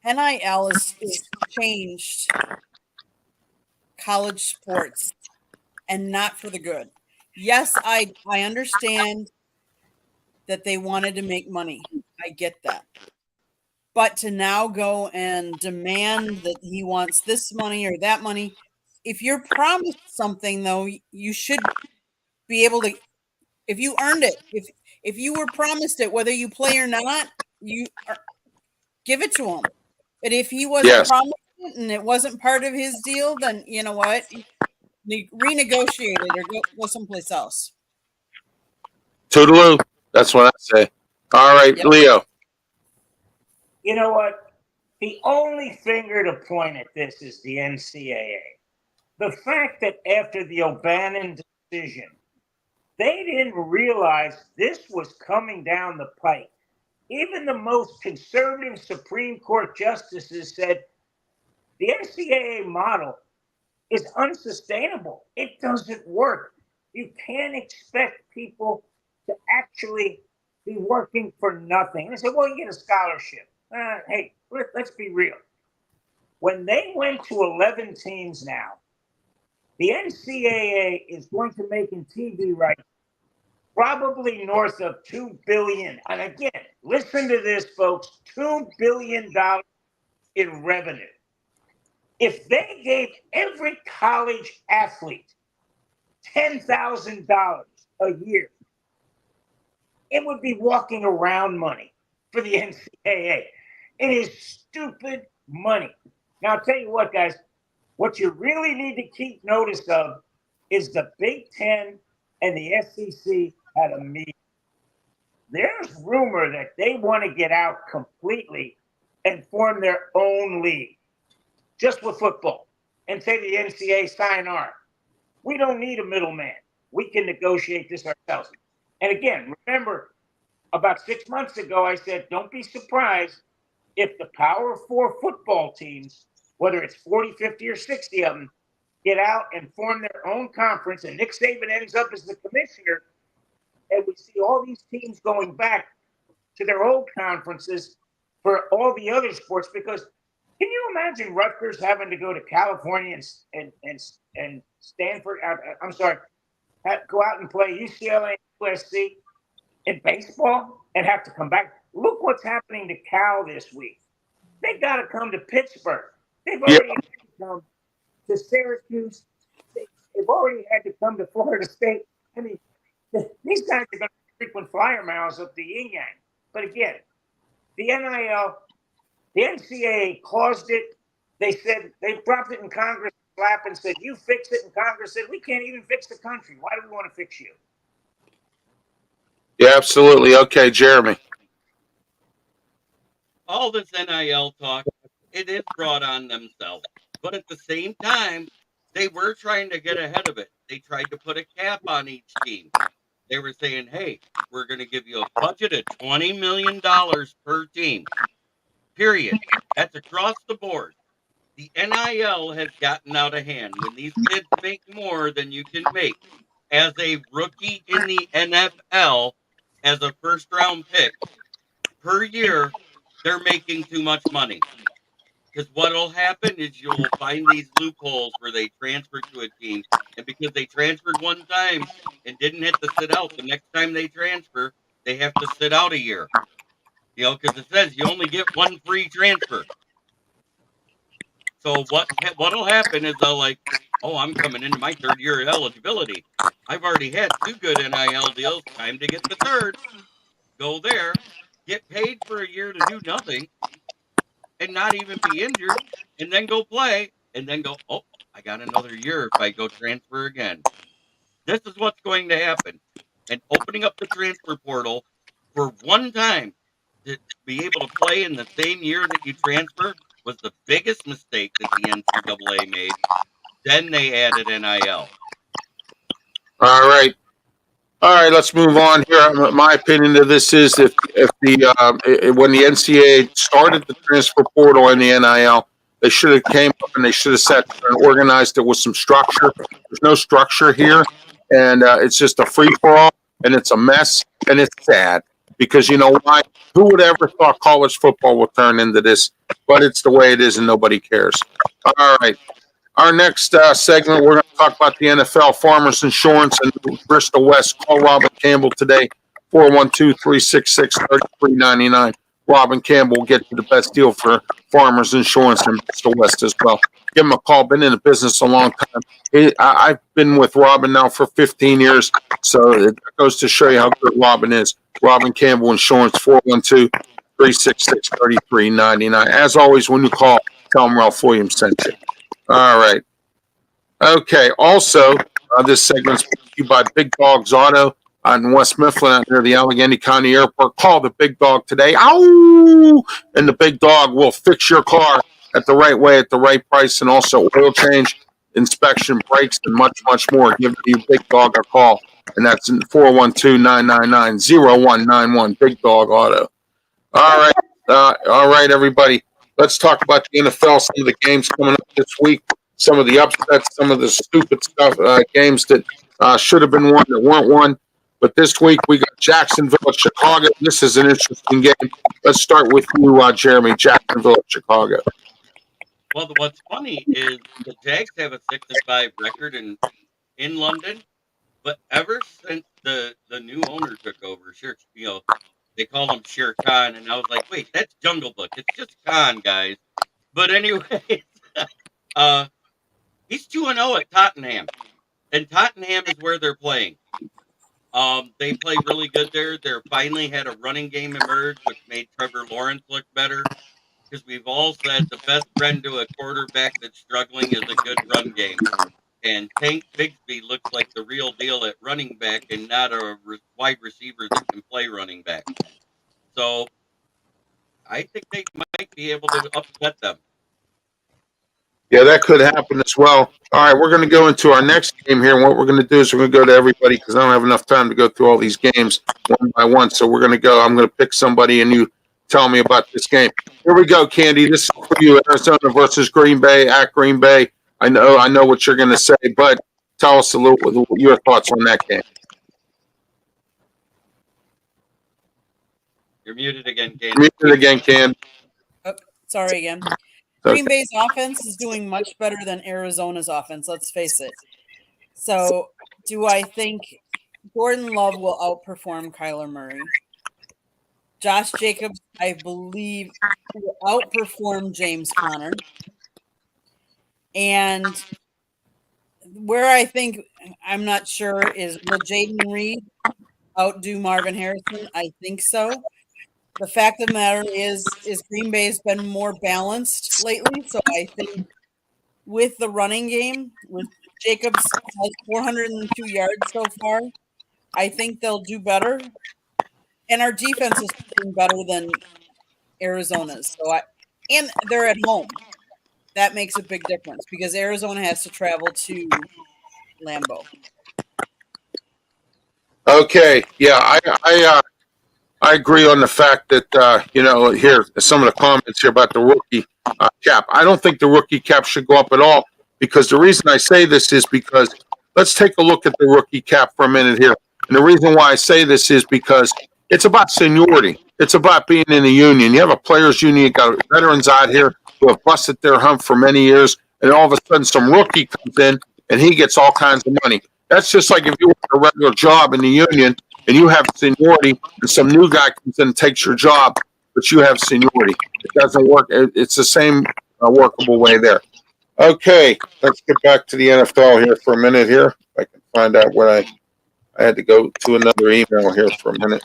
NIL has changed college sports and not for the good. Yes, I understand that they wanted to make money. I get that. But to now go and demand that he wants this money or that money, if you're promised something, though, you should be able to, if you earned it, if you were promised it, whether you play or not, give it to him. But if he wasn't promised it and it wasn't part of his deal, then you know what? renegotiate it or go someplace else. Toodaloo. That's what I say. All right, Yep. Leo. You know what? The only finger to point at this is the NCAA. The fact that after the O'Bannon decision, they didn't realize this was coming down the pike. Even the most conservative Supreme Court justices said the NCAA model is unsustainable. It doesn't work. You can't expect people to actually be working for nothing. They said, well, you get a scholarship. Hey, let's be real. When they went to 11 teams now, the NCAA is going to make in TV rights probably north of $2 billion. And again, listen to this, folks, $2 billion in revenue. If they gave every college athlete $10,000 a year, it would be walking around money for the NCAA. It is stupid money. Now, I'll tell you what, guys, what you really need to keep notice of is the Big Ten and the SEC had a meeting. There's rumor that they want to get out completely and form their own league, just with football, and say to the NCAA, sign on. We don't need a middleman. We can negotiate this ourselves. And again, remember, about 6 months ago, I said, don't be surprised if the Power 4 football teams, whether it's 40, 50, or 60 of them, get out and form their own conference, and Nick Saban ends up as the commissioner, and we see all these teams going back to their old conferences for all the other sports. Because can you imagine Rutgers having to go to California and Stanford? I'm sorry, go out and play UCLA, USC in baseball and have to come back? Look what's happening to Cal this week. They got to come to Pittsburgh. They've already had to come to Syracuse. They've already had to come to Florida State. I mean, these guys are going to frequent flyer miles up the yin yang. But again, the NIL, the NCAA caused it. They said they dropped it in Congress lap and said, you fix it. And Congress said, we can't even fix the country. Why do we want to fix you? Yeah, absolutely. Okay, Jeremy. All this NIL talk, it is brought on themselves. But at the same time, they were trying to get ahead of it. They tried to put a cap on each team. They were saying, hey, we're going to give you a budget of $20 million per team. Period. That's across the board. The NIL has gotten out of hand. When these kids make more than you can make as a rookie in the NFL, as a first-round pick per year, they're making too much money. Because what will happen is you'll find these loopholes where they transfer to a team, and because they transferred one time and didn't have to sit out, the next time they transfer, they have to sit out a year. You know, because it says you only get one free transfer. So what'll happen is they'll like, oh, I'm coming into my third year of eligibility. I've already had 2 good NIL deals. Time to get the third. Go there, get paid for a year to do nothing, and not even be injured, and then go play, and then go, oh, I got another year if I go transfer again. This is what's going to happen. And opening up the transfer portal for one time to be able to play in the same year that you transfer was the biggest mistake that the NCAA made. Then they added NIL. All right. All right, let's move on here. My opinion of this is if when the NCAA started the transfer portal and the NIL, they should have came up and they should have sat there and organized it with some structure. There's no structure here, and it's just a free for all, and it's a mess, and it's sad because you know why? Who would ever thought college football would turn into this? But it's the way it is, and nobody cares. All right. Our next segment, we're going to talk about the NFL, Farmers Insurance, and Bristol West. Call Robin Campbell today, 412-366-3399. Robin Campbell will get you the best deal for Farmers Insurance in Bristol West as well. Give him a call. Been in the business a long time. I've been with Robin now for 15 years, so it goes to show you how good Robin is. Robin Campbell Insurance, 412-366-3399. As always, when you call, tell them Ralph Williams sent you. All right. Okay. Also, this segment's brought to you by Big Dog's Auto in West Mifflin out near the Allegheny County Airport. Call the Big Dog today. Ow! And the Big Dog will fix your car at the right way, at the right price, and also oil change, inspection, brakes, and much, much more. Give you Big Dog a call, and that's in 412-999-0191. Big Dog Auto. All right, everybody. Let's talk about the NFL. Some of the games coming up this week. Some of the upsets. Some of the stupid stuff. Games that should have been won that weren't won. But this week we got Jacksonville at Chicago. This is an interesting game. Let's start with you, Jeremy. Jacksonville at Chicago. Well, what's funny is the Jags have a 6-5 record in London, but ever since the new owner took over, they call him Shere Khan, and I was like, wait, that's Jungle Book. It's just Khan, guys. But anyway, he's 2-0 at Tottenham, and Tottenham is where they're playing. They play really good there. They finally had a running game emerge, which made Trevor Lawrence look better. Because we've all said the best friend to a quarterback that's struggling is a good run game. And Tank Bigsby looks like the real deal at running back and not a wide receiver that can play running back. So I think they might be able to upset them. Yeah, that could happen as well. All right, we're going to go into our next game here. And what we're going to do is we're going to go to everybody because I don't have enough time to go through all these games one by one. So we're going to go. I'm going to pick somebody and you tell me about this game. Here we go, Candy. This is for you. Arizona versus Green Bay at Green Bay. I know what you're going to say, but tell us a little your thoughts on that game. You're muted again, Candy. Muted again, Candy. Oh, sorry again. Green Bay's offense is doing much better than Arizona's offense, let's face it. So, do I think Jordan Love will outperform Kyler Murray? Josh Jacobs, I believe, will outperform James Conner. And where I think, I'm not sure, is will Jaden Reed outdo Marvin Harrison? I think so. The fact of the matter is Green Bay has been more balanced lately. So I think with the running game, with Jacobs has 402 yards so far, I think they'll do better. And our defense is doing better than Arizona's. And they're at home. That makes a big difference because Arizona has to travel to Lambeau. Okay, yeah, I agree on the fact that here some of the comments here about the rookie cap. I don't think the rookie cap should go up at all because the reason I say this is because let's take a look at the rookie cap for a minute here. And the reason why I say this is because it's about seniority. It's about being in a union. You have a players' union. You got veterans out here who have busted their hump for many years, and all of a sudden some rookie comes in and he gets all kinds of money. That's just like if you work a regular job in the union and you have seniority and some new guy comes in and takes your job, but you have seniority. It doesn't work. It's the same workable way there. Okay, let's get back to the NFL here for a minute here. If I can find out what I had to go to another email here for a minute.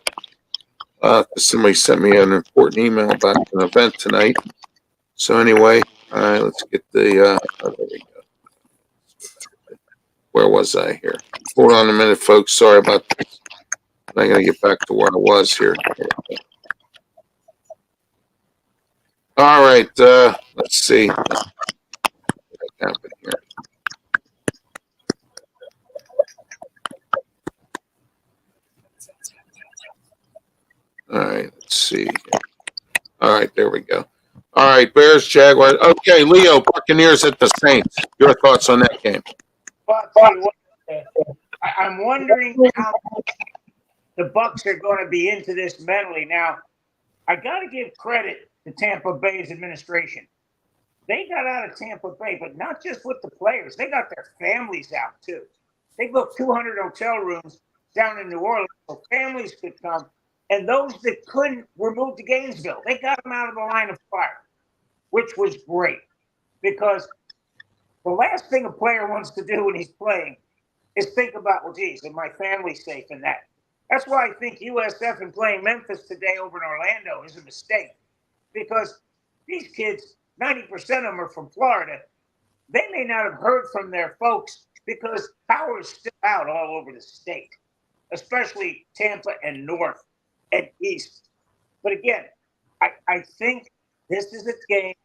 Somebody sent me an important email about an event tonight. So anyway, let's get the, there we go. Where was I here? Hold on a minute, folks. Sorry about this. I got to get back to where I was here. All right, let's see. What happened here? All right, let's see. All right, there we go. All right, Bears, Jaguars. Okay, Leo, Buccaneers at the Saints. Your thoughts on that game? Well, I'll tell you what, I'm wondering how the Bucs are going to be into this mentally. Now, I got to give credit to Tampa Bay's administration. They got out of Tampa Bay, but not just with the players. They got their families out, too. They built 200 hotel rooms down in New Orleans so families could come. And those that couldn't were moved to Gainesville. They got them out of the line of fire, which was great. Because the last thing a player wants to do when he's playing is think about, well, geez, is my family safe in that? That's why I think USF and playing Memphis today over in Orlando is a mistake. Because these kids, 90% of them are from Florida. they may not have heard from their folks because power is still out all over the state, especially Tampa and North and East. But again, I think this is a game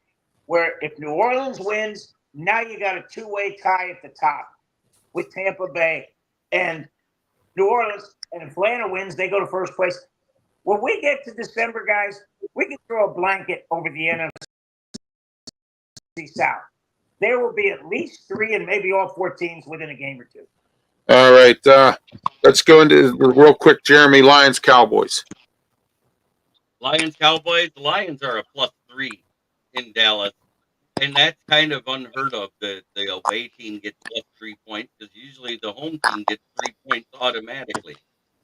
where if New Orleans wins, now you got a two-way tie at the top with Tampa Bay and New Orleans. And if Atlanta wins, they go to first place. When we get to December, guys, we can throw a blanket over the NFC South. There will be at least 3 and maybe all 4 teams within a game or 2. All right. Let's go into real quick, Jeremy. Lions, Cowboys. Lions, Cowboys. The Lions are a +3 in Dallas. And that's kind of unheard of. The away team gets +3 points because usually the home team gets 3 points automatically.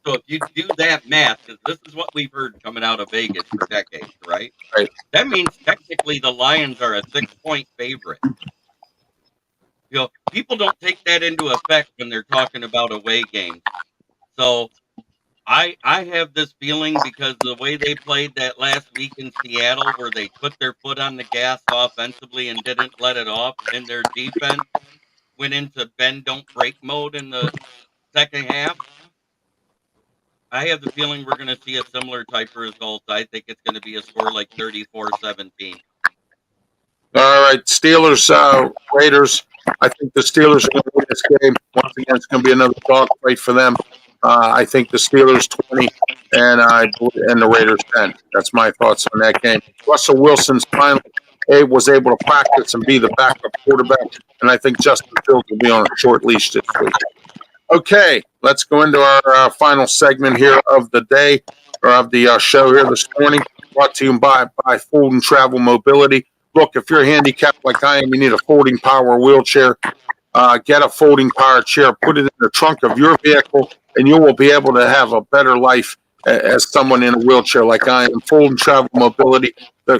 So if you do that math, because this is what we've heard coming out of Vegas for decades, right? Right. That means technically the Lions are a 6-point favorite. People don't take that into effect when they're talking about away games. So I have this feeling because the way they played that last week in Seattle, where they put their foot on the gas offensively and didn't let it off, and their defense went into bend don't break mode in the second half. I have the feeling we're going to see a similar type of result. I think it's going to be a score like 34-17. All right, Steelers, Raiders. I think the Steelers are going to win this game. Once again, it's going to be another dog fight for them. I think the Steelers 20 and the Raiders 10. That's my thoughts on that game. Russell Wilson's finally was able to practice and be the backup quarterback, and I think Justin Fields will be on a short leash this week. Okay, let's go into our final segment here of the day, or of the show here this morning, brought to you by Fold & Travel Mobility. Look, if you're handicapped like I am, you need a folding power wheelchair. Get a folding power chair, put it in the trunk of your vehicle, and you will be able to have a better life as someone in a wheelchair like I am. Fold & Travel Mobility.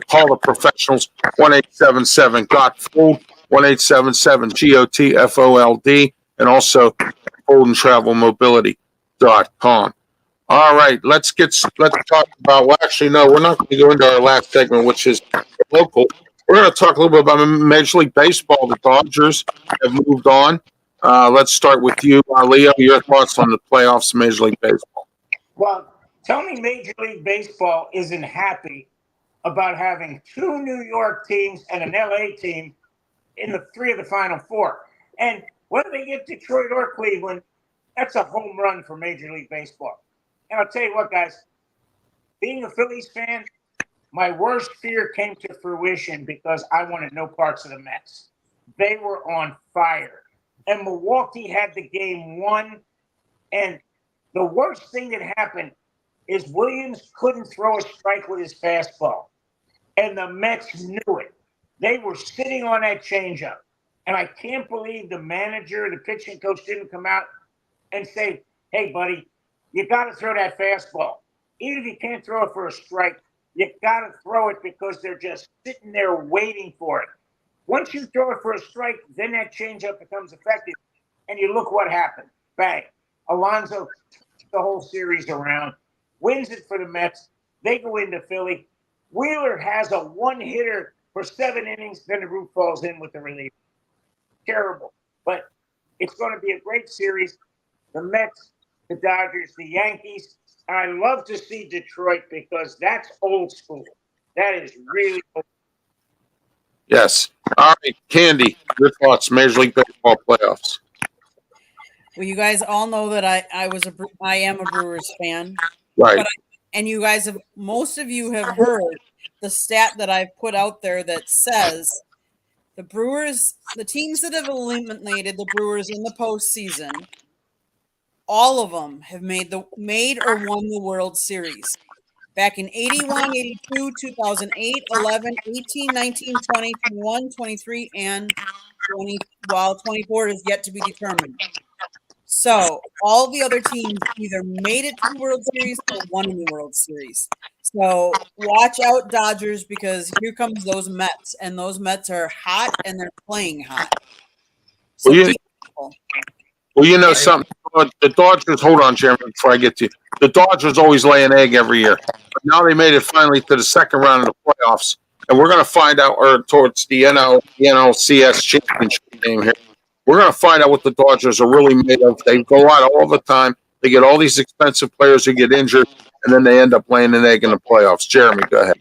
Call the professionals, 1-877-GOT-FOLD, 1-877-GOT-FOLD, and also foldandtravelmobility.com. All right, let's talk about. Well, actually, no, we're not going to go into our last segment, which is local. We're going to talk a little bit about Major League Baseball. The Dodgers have moved on. Let's start with you, Leo. Your thoughts on the playoffs of Major League Baseball? Well, tell me Major League Baseball isn't happy about having 2 New York teams and an LA team in the 3 of the Final 4. And whether they get Detroit or Cleveland, that's a home run for Major League Baseball. And I'll tell you what, guys, being a Phillies fan, my worst fear came to fruition because I wanted no parts of the Mets. They were on fire. And Milwaukee had the game won. And the worst thing that happened is Williams couldn't throw a strike with his fastball. And the Mets knew it. They were sitting on that changeup. And I can't believe the manager, the pitching coach didn't come out and say, hey, buddy, you got to throw that fastball. Even if you can't throw it for a strike, you got to throw it because they're just sitting there waiting for it. Once you throw it for a strike, then that changeup becomes effective. And you look what happened. Bang. Alonso took the whole series around, wins it for the Mets. They go into Philly. Wheeler has a one-hitter for 7 innings, then the roof falls in with the reliever. Terrible. But it's going to be a great series. The Mets, the Dodgers, the Yankees. I love to see Detroit because that's old school. That is really old. Yes. All right, Candy, your thoughts, Major League Baseball playoffs. Well, you guys all know that I am a Brewers fan. Right. And you guys have, most of you have heard the stat that I've put out there that says the Brewers, the teams that have eliminated the Brewers in the postseason, all of them have made or won the World Series. Back in 81, 82, 2008, 11, 18, 19, 20, 21, 23, and 20, while 24 is yet to be determined. So all the other teams either made it to the World Series or won in the World Series. So watch out, Dodgers, because here comes those Mets, and those Mets are hot and they're playing hot. So Well, you know something. The Dodgers, hold on, Jeremy, before I get to you. The Dodgers always lay an egg every year. But now they made it finally to the second round of the playoffs. and we're going to find out, or towards the NLCS championship game here, we're going to find out what the Dodgers are really made of. They go out all the time. They get all these expensive players who get injured, and then they end up laying an egg in the playoffs. Jeremy, go ahead.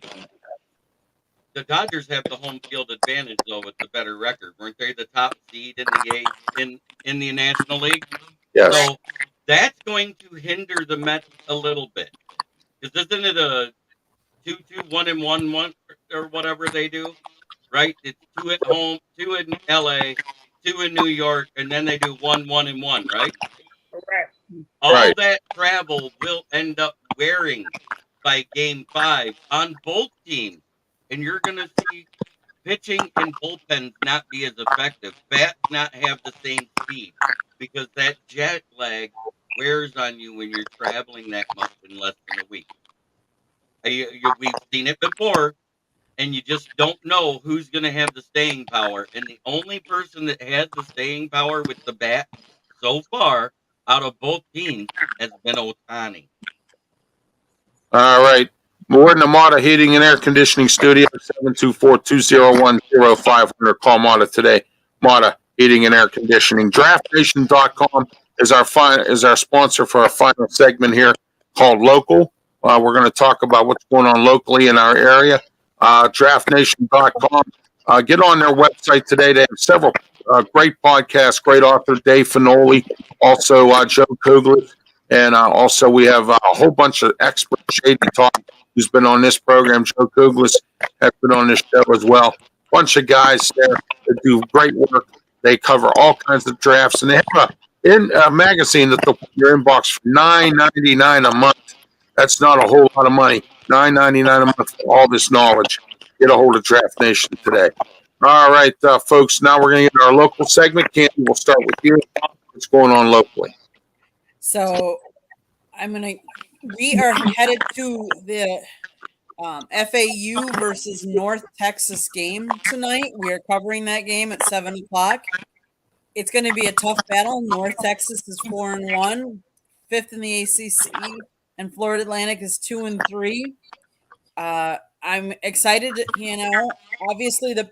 The Dodgers have the home field advantage though with the better record. Weren't they the top seed in the National League? Yes. So that's going to hinder the Mets a little bit. Because isn't it a 2-2, 1-1 or whatever they do? Right? It's 2 at home, 2 in LA, 2 in New York, and then they do 1-1-1, right? Correct. All Right. that travel will end up wearing by game 5 on both teams. And you're going to see pitching and bullpens not be as effective. Bats not have the same speed because that jet lag wears on you when you're traveling that much in less than a week. We've seen it before, and you just don't know who's going to have the staying power. And the only person that has the staying power with the bat so far out of both teams has been Ohtani. All right. We're in the Mata Heating and Air Conditioning Studio, 724-201-0500. Call Mata today. Mata Heating and Air Conditioning. DraftNation.com is our sponsor for our final segment here called Local. We're going to talk about what's going on locally in our area. DraftNation.com. Get on their website today. They have several great podcasts, great author Dave Finoli, also Joe Kugler. And also we have a whole bunch of experts. Shady Talk, who's been on this program. Joe Kuglis has been on this show as well. Bunch of guys there that do great work. They cover all kinds of drafts. And they have a magazine that they'll put in your inbox for $9.99 a month. That's not a whole lot of money. $9.99 a month for all this knowledge. Get a hold of Draft Nation today. All right, folks, now we're going to get our local segment. Candy, we'll start with you. What's going on locally? So we are headed to the FAU versus North Texas game tonight. We are covering that game at 7:00. It's going to be a tough battle. North Texas is 4-1, 5th in the ACC, and Florida Atlantic is 2-3. I'm excited. Obviously the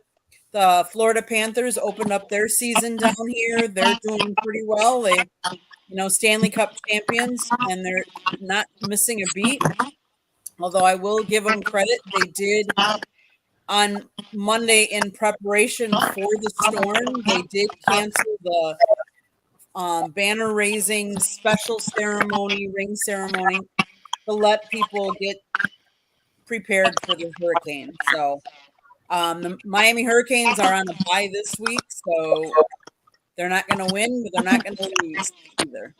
Florida Panthers opened up their season down here. They're doing pretty well. They Stanley Cup champions, and they're not missing a beat. Although I will give them credit, they did on Monday in preparation for the storm. They did cancel the banner raising special ceremony, ring ceremony, to let people get prepared for the hurricane. So the Miami Hurricanes are on a bye this week, so they're not going to win, but they're not going to lose either.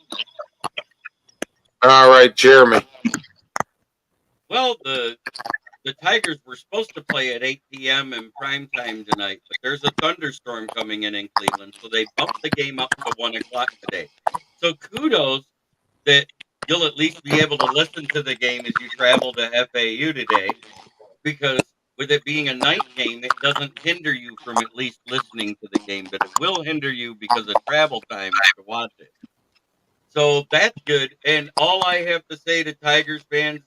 All right, Jeremy. Well, the Tigers were supposed to play at 8 p.m. in prime time tonight, but there's a thunderstorm coming in Cleveland, so they bumped the game up to 1 o'clock today. So kudos that you'll at least be able to listen to the game as you travel to FAU today, because with it being a night game, it doesn't hinder you from at least listening to the game, but it will hinder you because of travel time to watch it. So that's good. And all I have to say to Tigers fans,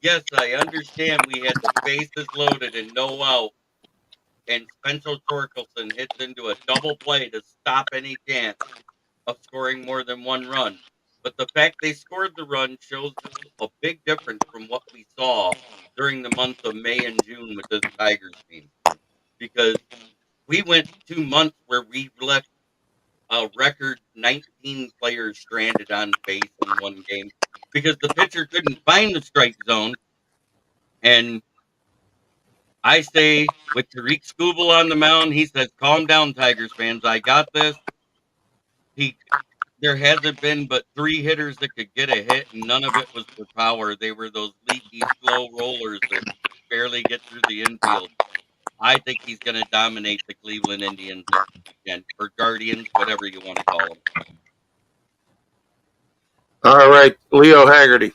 yes, I understand we had the bases loaded and no out, and Spencer Torkelson hits into a double play to stop any chance of scoring more than one run. But the fact they scored the run shows a big difference from what we saw during the months of May and June with this Tigers team. Because we went 2 months where we left a record 19 players stranded on base in one game because the pitcher couldn't find the strike zone. And I say with Tariq Skubal on the mound, he says, "Calm down, Tigers fans. I got this." There hasn't been but 3 hitters that could get a hit, and none of it was for power. They were those leaky, slow rollers that barely get through the infield. I think he's going to dominate the Cleveland Indians again, or Guardians, whatever you want to call them. All right, Leo Haggerty.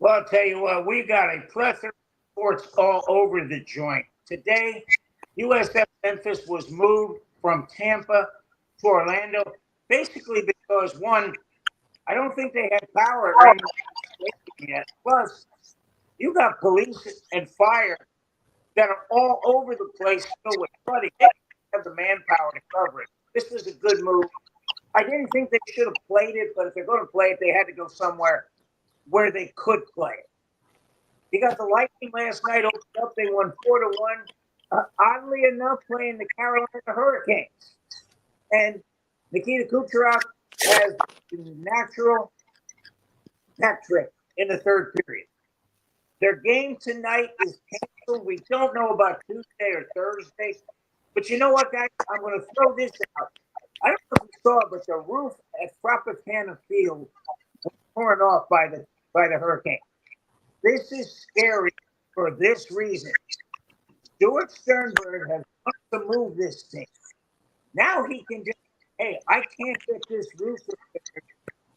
Well, I'll tell you what, we got a plethora of sports all over the joint. Today, USF Memphis was moved from Tampa to Orlando, basically because, one, I don't think they had power at Raymond yet. Plus, you got police and fire that are all over the place still with flooding. They have the manpower to cover it. This was a good move. I didn't think they should have played it, but if they're going to play it, they had to go somewhere where they could play it. You got the Lightning last night opened up. They won 4-1. Oddly enough, playing the Carolina Hurricanes. And Nikita Kucherov has the natural hat trick in the third period. Their game tonight is canceled. We don't know about Tuesday or Thursday. But you know what, guys? I'm going to throw this out. I don't know if you saw it, but the roof at Tropicana Field was torn off by the hurricane. This is scary for this reason. Stuart Sternberg has wanted to move this thing. Now he can just, hey, I can't get this roof repaired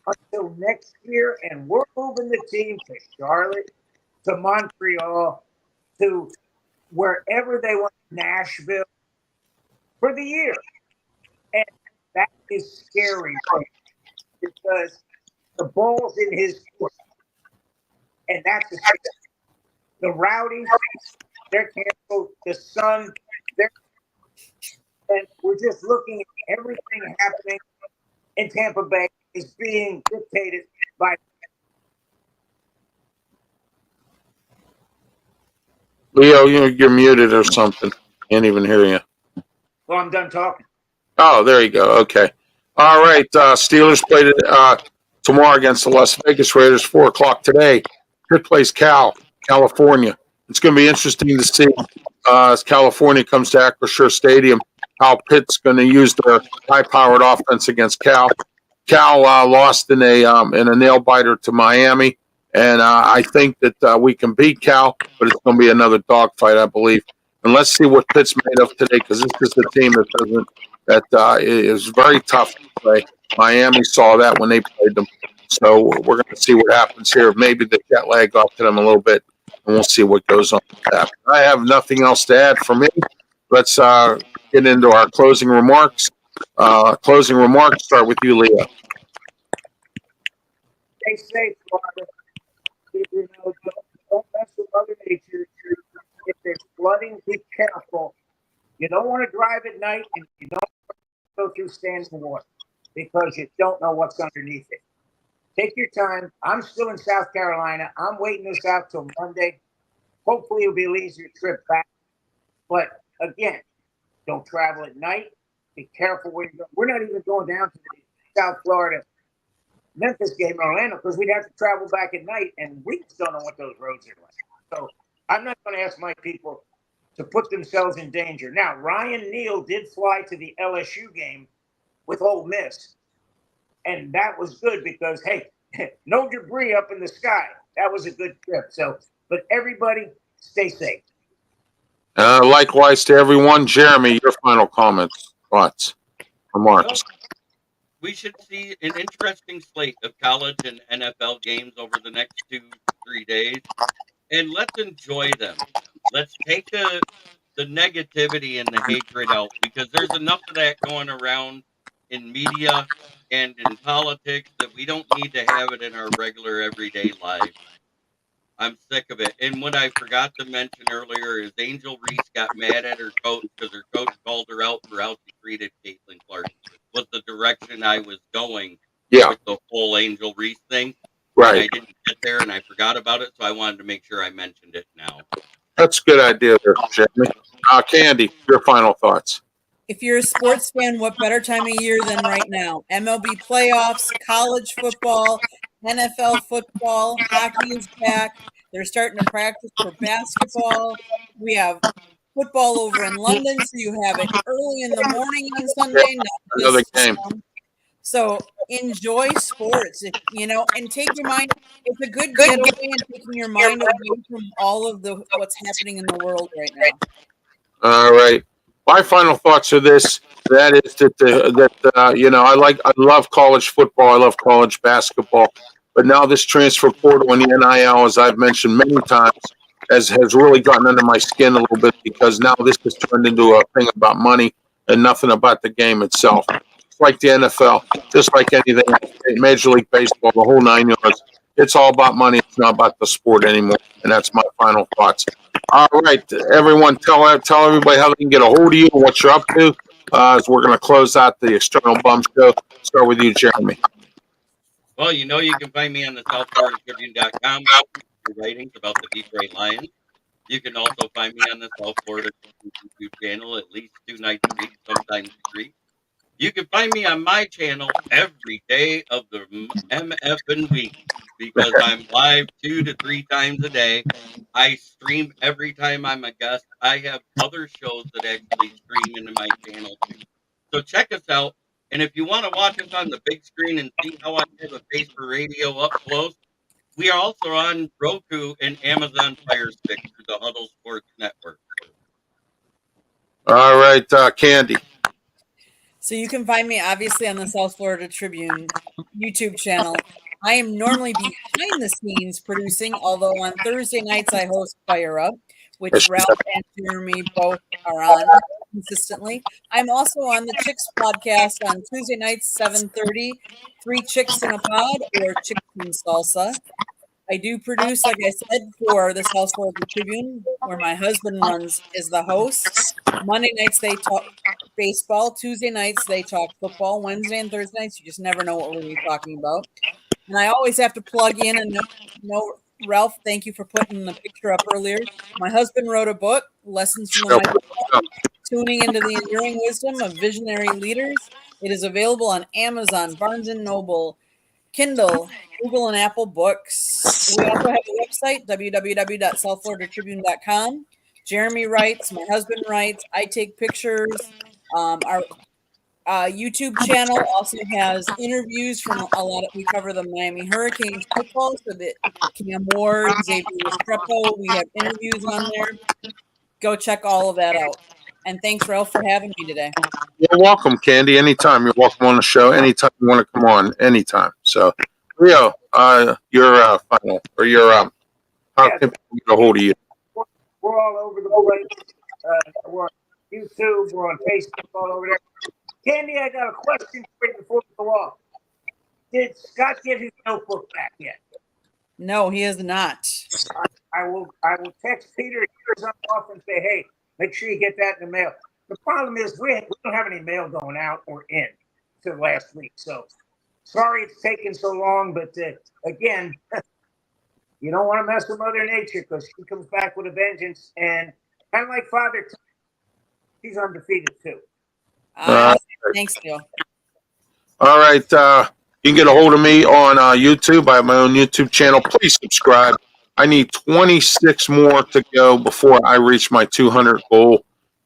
until next year, and we're moving the team to Charlotte, to Montreal, to wherever they want, Nashville, for the year. And that is scary because the ball's in his court. And that's the Rowdies, they're canceled. The Sun, and we're just looking at everything happening in Tampa Bay is being dictated by. Leo, you're muted or something. Can't even hear you. Well, I'm done talking. Oh, there you go. Okay. All right. Steelers played tomorrow against the Las Vegas Raiders, 4:00 today. Pitt plays California. It's going to be interesting to see as California comes to Acrisure Stadium how Pitt's going to use their high-powered offense against Cal. Cal lost in a nail biter to Miami, and I think that we can beat Cal, but it's going to be another dogfight, I believe. And let's see what Pitt's made of today, because this is a team that is very tough to play. Miami saw that when they played them. So we're going to see what happens here. Maybe the jet lag got to them a little bit, and we'll see what goes on with that. I have nothing else to add from me. Let's get into our closing remarks. Start with you, Leah. Stay safe, Florida. Don't mess with Mother Nature. If there's flooding, be careful. You don't want to drive at night, and you don't want to go through standing water because you don't know what's underneath it. Take your time. I'm still in South Carolina. I'm waiting this out till Monday. Hopefully it'll be an easier trip back. But again, don't travel at night. Be careful where you go. We're not even going down to the South Florida Memphis game in Orlando because we'd have to travel back at night, and we just don't know what those roads are like. So I'm not going to ask my people to put themselves in danger. Now, Ryan Neal did fly to the LSU game with Ole Miss. And that was good because, hey, no debris up in the sky. That was a good trip. So, but everybody, stay safe. Likewise to everyone. Jeremy, your final comments, thoughts, remarks. We should see an interesting slate of college and NFL games over the next 2-3 days, and let's enjoy them. Let's take the negativity and the hatred out, because there's enough of that going around in media and in politics that we don't need to have it in our regular everyday life. I'm sick of it. And what I forgot to mention earlier is Angel Reese got mad at her coach because her coach called her out for how she treated Caitlin Clark. Was the direction I was going with the whole Angel Reese thing. Right. And I didn't get there, and I forgot about it, so I wanted to make sure I mentioned it now. That's a good idea there, Jeremy. Candy, your final thoughts. If you're a sports fan, what better time of year than right now? MLB playoffs, college football, NFL football, hockey is back. They're starting to practice for basketball. We have football over in London, so you have it early in the morning on Sunday. Another game. So enjoy sports, and take your mind. It's a good getaway and taking your mind away from all of what's happening in the world right now. All right. My final thoughts are this: that is I love college football, I love college basketball, but now this transfer portal and the NIL, as I've mentioned many times, has really gotten under my skin a little bit, because now this has turned into a thing about money and nothing about the game itself. It's like the NFL, just like anything, Major League Baseball, the whole 9 yards. It's all about money. It's not about the sport anymore, and that's my final thoughts. All right, everyone, tell everybody how they can get a hold of you and what you're up to. As we're going to close out the External Bum Show. Start with you, Jeremy. Well, you know you can find me on the SouthFloridaTribune.com for writings about the Detroit Lions. You can also find me on the South Florida YouTube channel at least 2 nights a week, sometimes 3. You can find me on my channel every day of the MFing week because I'm live 2 to 3 times a day. I stream every time I'm a guest. I have other shows that actually stream into my channel too. So check us out. And if you want to watch us on the big screen and see how I have a face for radio up close, we are also on Roku and Amazon Fire Stick through the Huddle Sports Network. All right, Candy. So you can find me obviously on the South Florida Tribune YouTube channel. I am normally behind the scenes producing, although on Thursday nights I host Fire Up, which Ralph and Jeremy both are on consistently. I'm also on the Chicks podcast on Tuesday nights, 7:30, 3 Chicks in a Pod or Chicks in Salsa. I do produce, like I said, for the South Florida Tribune, where my husband runs, is the host. Monday nights they talk baseball. Tuesday nights they talk football. Wednesday and Thursday nights you just never know what we're going to be talking about. And I always have to plug in and know Ralph, thank you for putting the picture up earlier. My husband wrote a book, Lessons from the Microphone, Tuning into the Enduring Wisdom of Visionary Leaders. It is available on Amazon, Barnes & Noble, Kindle, Google, and Apple Books. We also have a website, www.southfloridatribune.com. Jeremy writes, my husband writes, I take pictures. Our YouTube channel also has interviews from a lot of, we cover the Miami Hurricanes football, so that Cam Ward, Xavier Restrepo, we have interviews on there. Go check all of that out. And thanks, Ralph, for having me today. You're welcome, Candy. Anytime. You're welcome on the show. Anytime you want to come on. Anytime. So, Leo, your final or your how can people get a hold of you? We're all over the place. We're on YouTube. We're on Facebook. All over there. Candy, I got a question for you before we go off. Did Scott get his notebook back yet? No, he is not. I will text Peter off and say, hey, make sure you get that in the mail. The problem is we don't have any mail going out or in to last week. So sorry it's taken so long, but again, you don't want to mess with Mother Nature because she comes back with a vengeance. And kind of like Father, she's undefeated too. Thanks, Bill. All right. You can get a hold of me on YouTube. I have my own YouTube channel. Please subscribe. I need 26 more to go before I reach my 200 goal.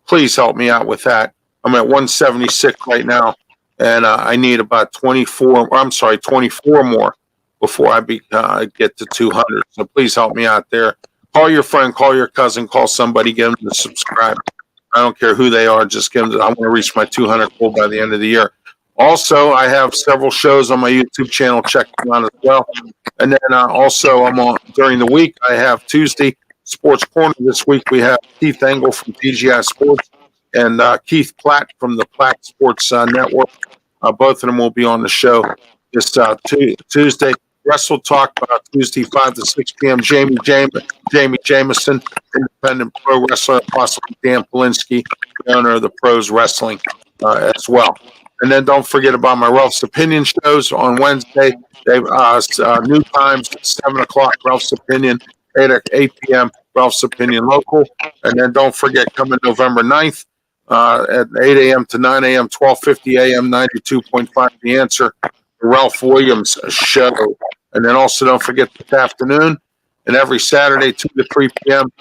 Please help me out with that. I'm at 176 right now, and I need about 24 more before I get to 200. So please help me out there. Call your friend, call your cousin, call somebody, get them to subscribe. I don't care who they are. Just give them. I want to reach my 200 goal by the end of the year. Also, I have several shows on my YouTube channel. Check them out as well. And then also, I'm on during the week. I have Tuesday Sports Corner. This week we have Keith Engel from TGI Sports and Keith Platt from the Platt Sports Network. Both of them will be on the show this Tuesday. Wrestle Talk Tuesday 5 to 6 p.m. Jamie Jameson, independent pro wrestler, possibly Dan Polinsky, the owner of the Pros Wrestling as well. And then don't forget about my Ralph's Opinion shows on Wednesday. They new times, 7 o'clock, Ralph's Opinion, 8 p.m., Ralph's Opinion Local. And then don't forget, coming November 9th at 8 a.m. to 9 a.m., 12:50 a.m., 92.5 The Answer, the Ralph Williams Show. And then also don't forget this afternoon and every Saturday, 2 to 3 p.m.,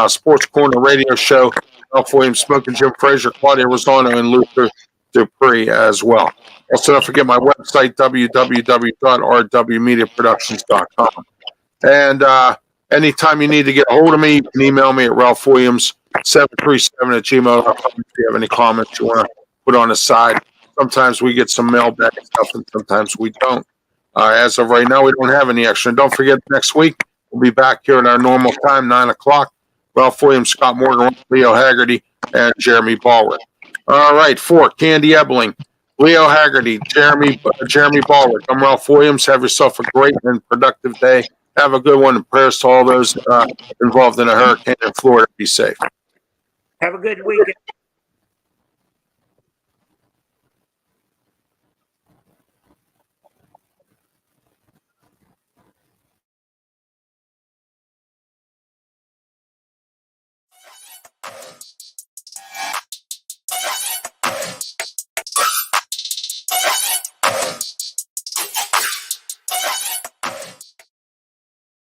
Sports Corner Radio Show, Ralph Williams, Smoking Jim Frazier, Claudia Rosano, and Luther Dupree as well. Also, don't forget my website, www.rwmediaproductions.com. And anytime you need to get a hold of me, you can email me at ralphwilliams737@gmail.com if you have any comments you want to put on the side. Sometimes we get some mailbag stuff, and sometimes we don't. As of right now, we don't have any extra. And don't forget, next week, we'll be back here at our normal time, 9 o'clock. Ralph Williams, Scott Morgan, Leo Haggerty, and Jeremy Ballrich. All right, for Candy Ebling, Leo Haggerty, Jeremy Ballrich. I'm Ralph Williams. Have yourself a great and productive day. Have a good one. And prayers to all those involved in a hurricane in Florida. Be safe. Have a good weekend.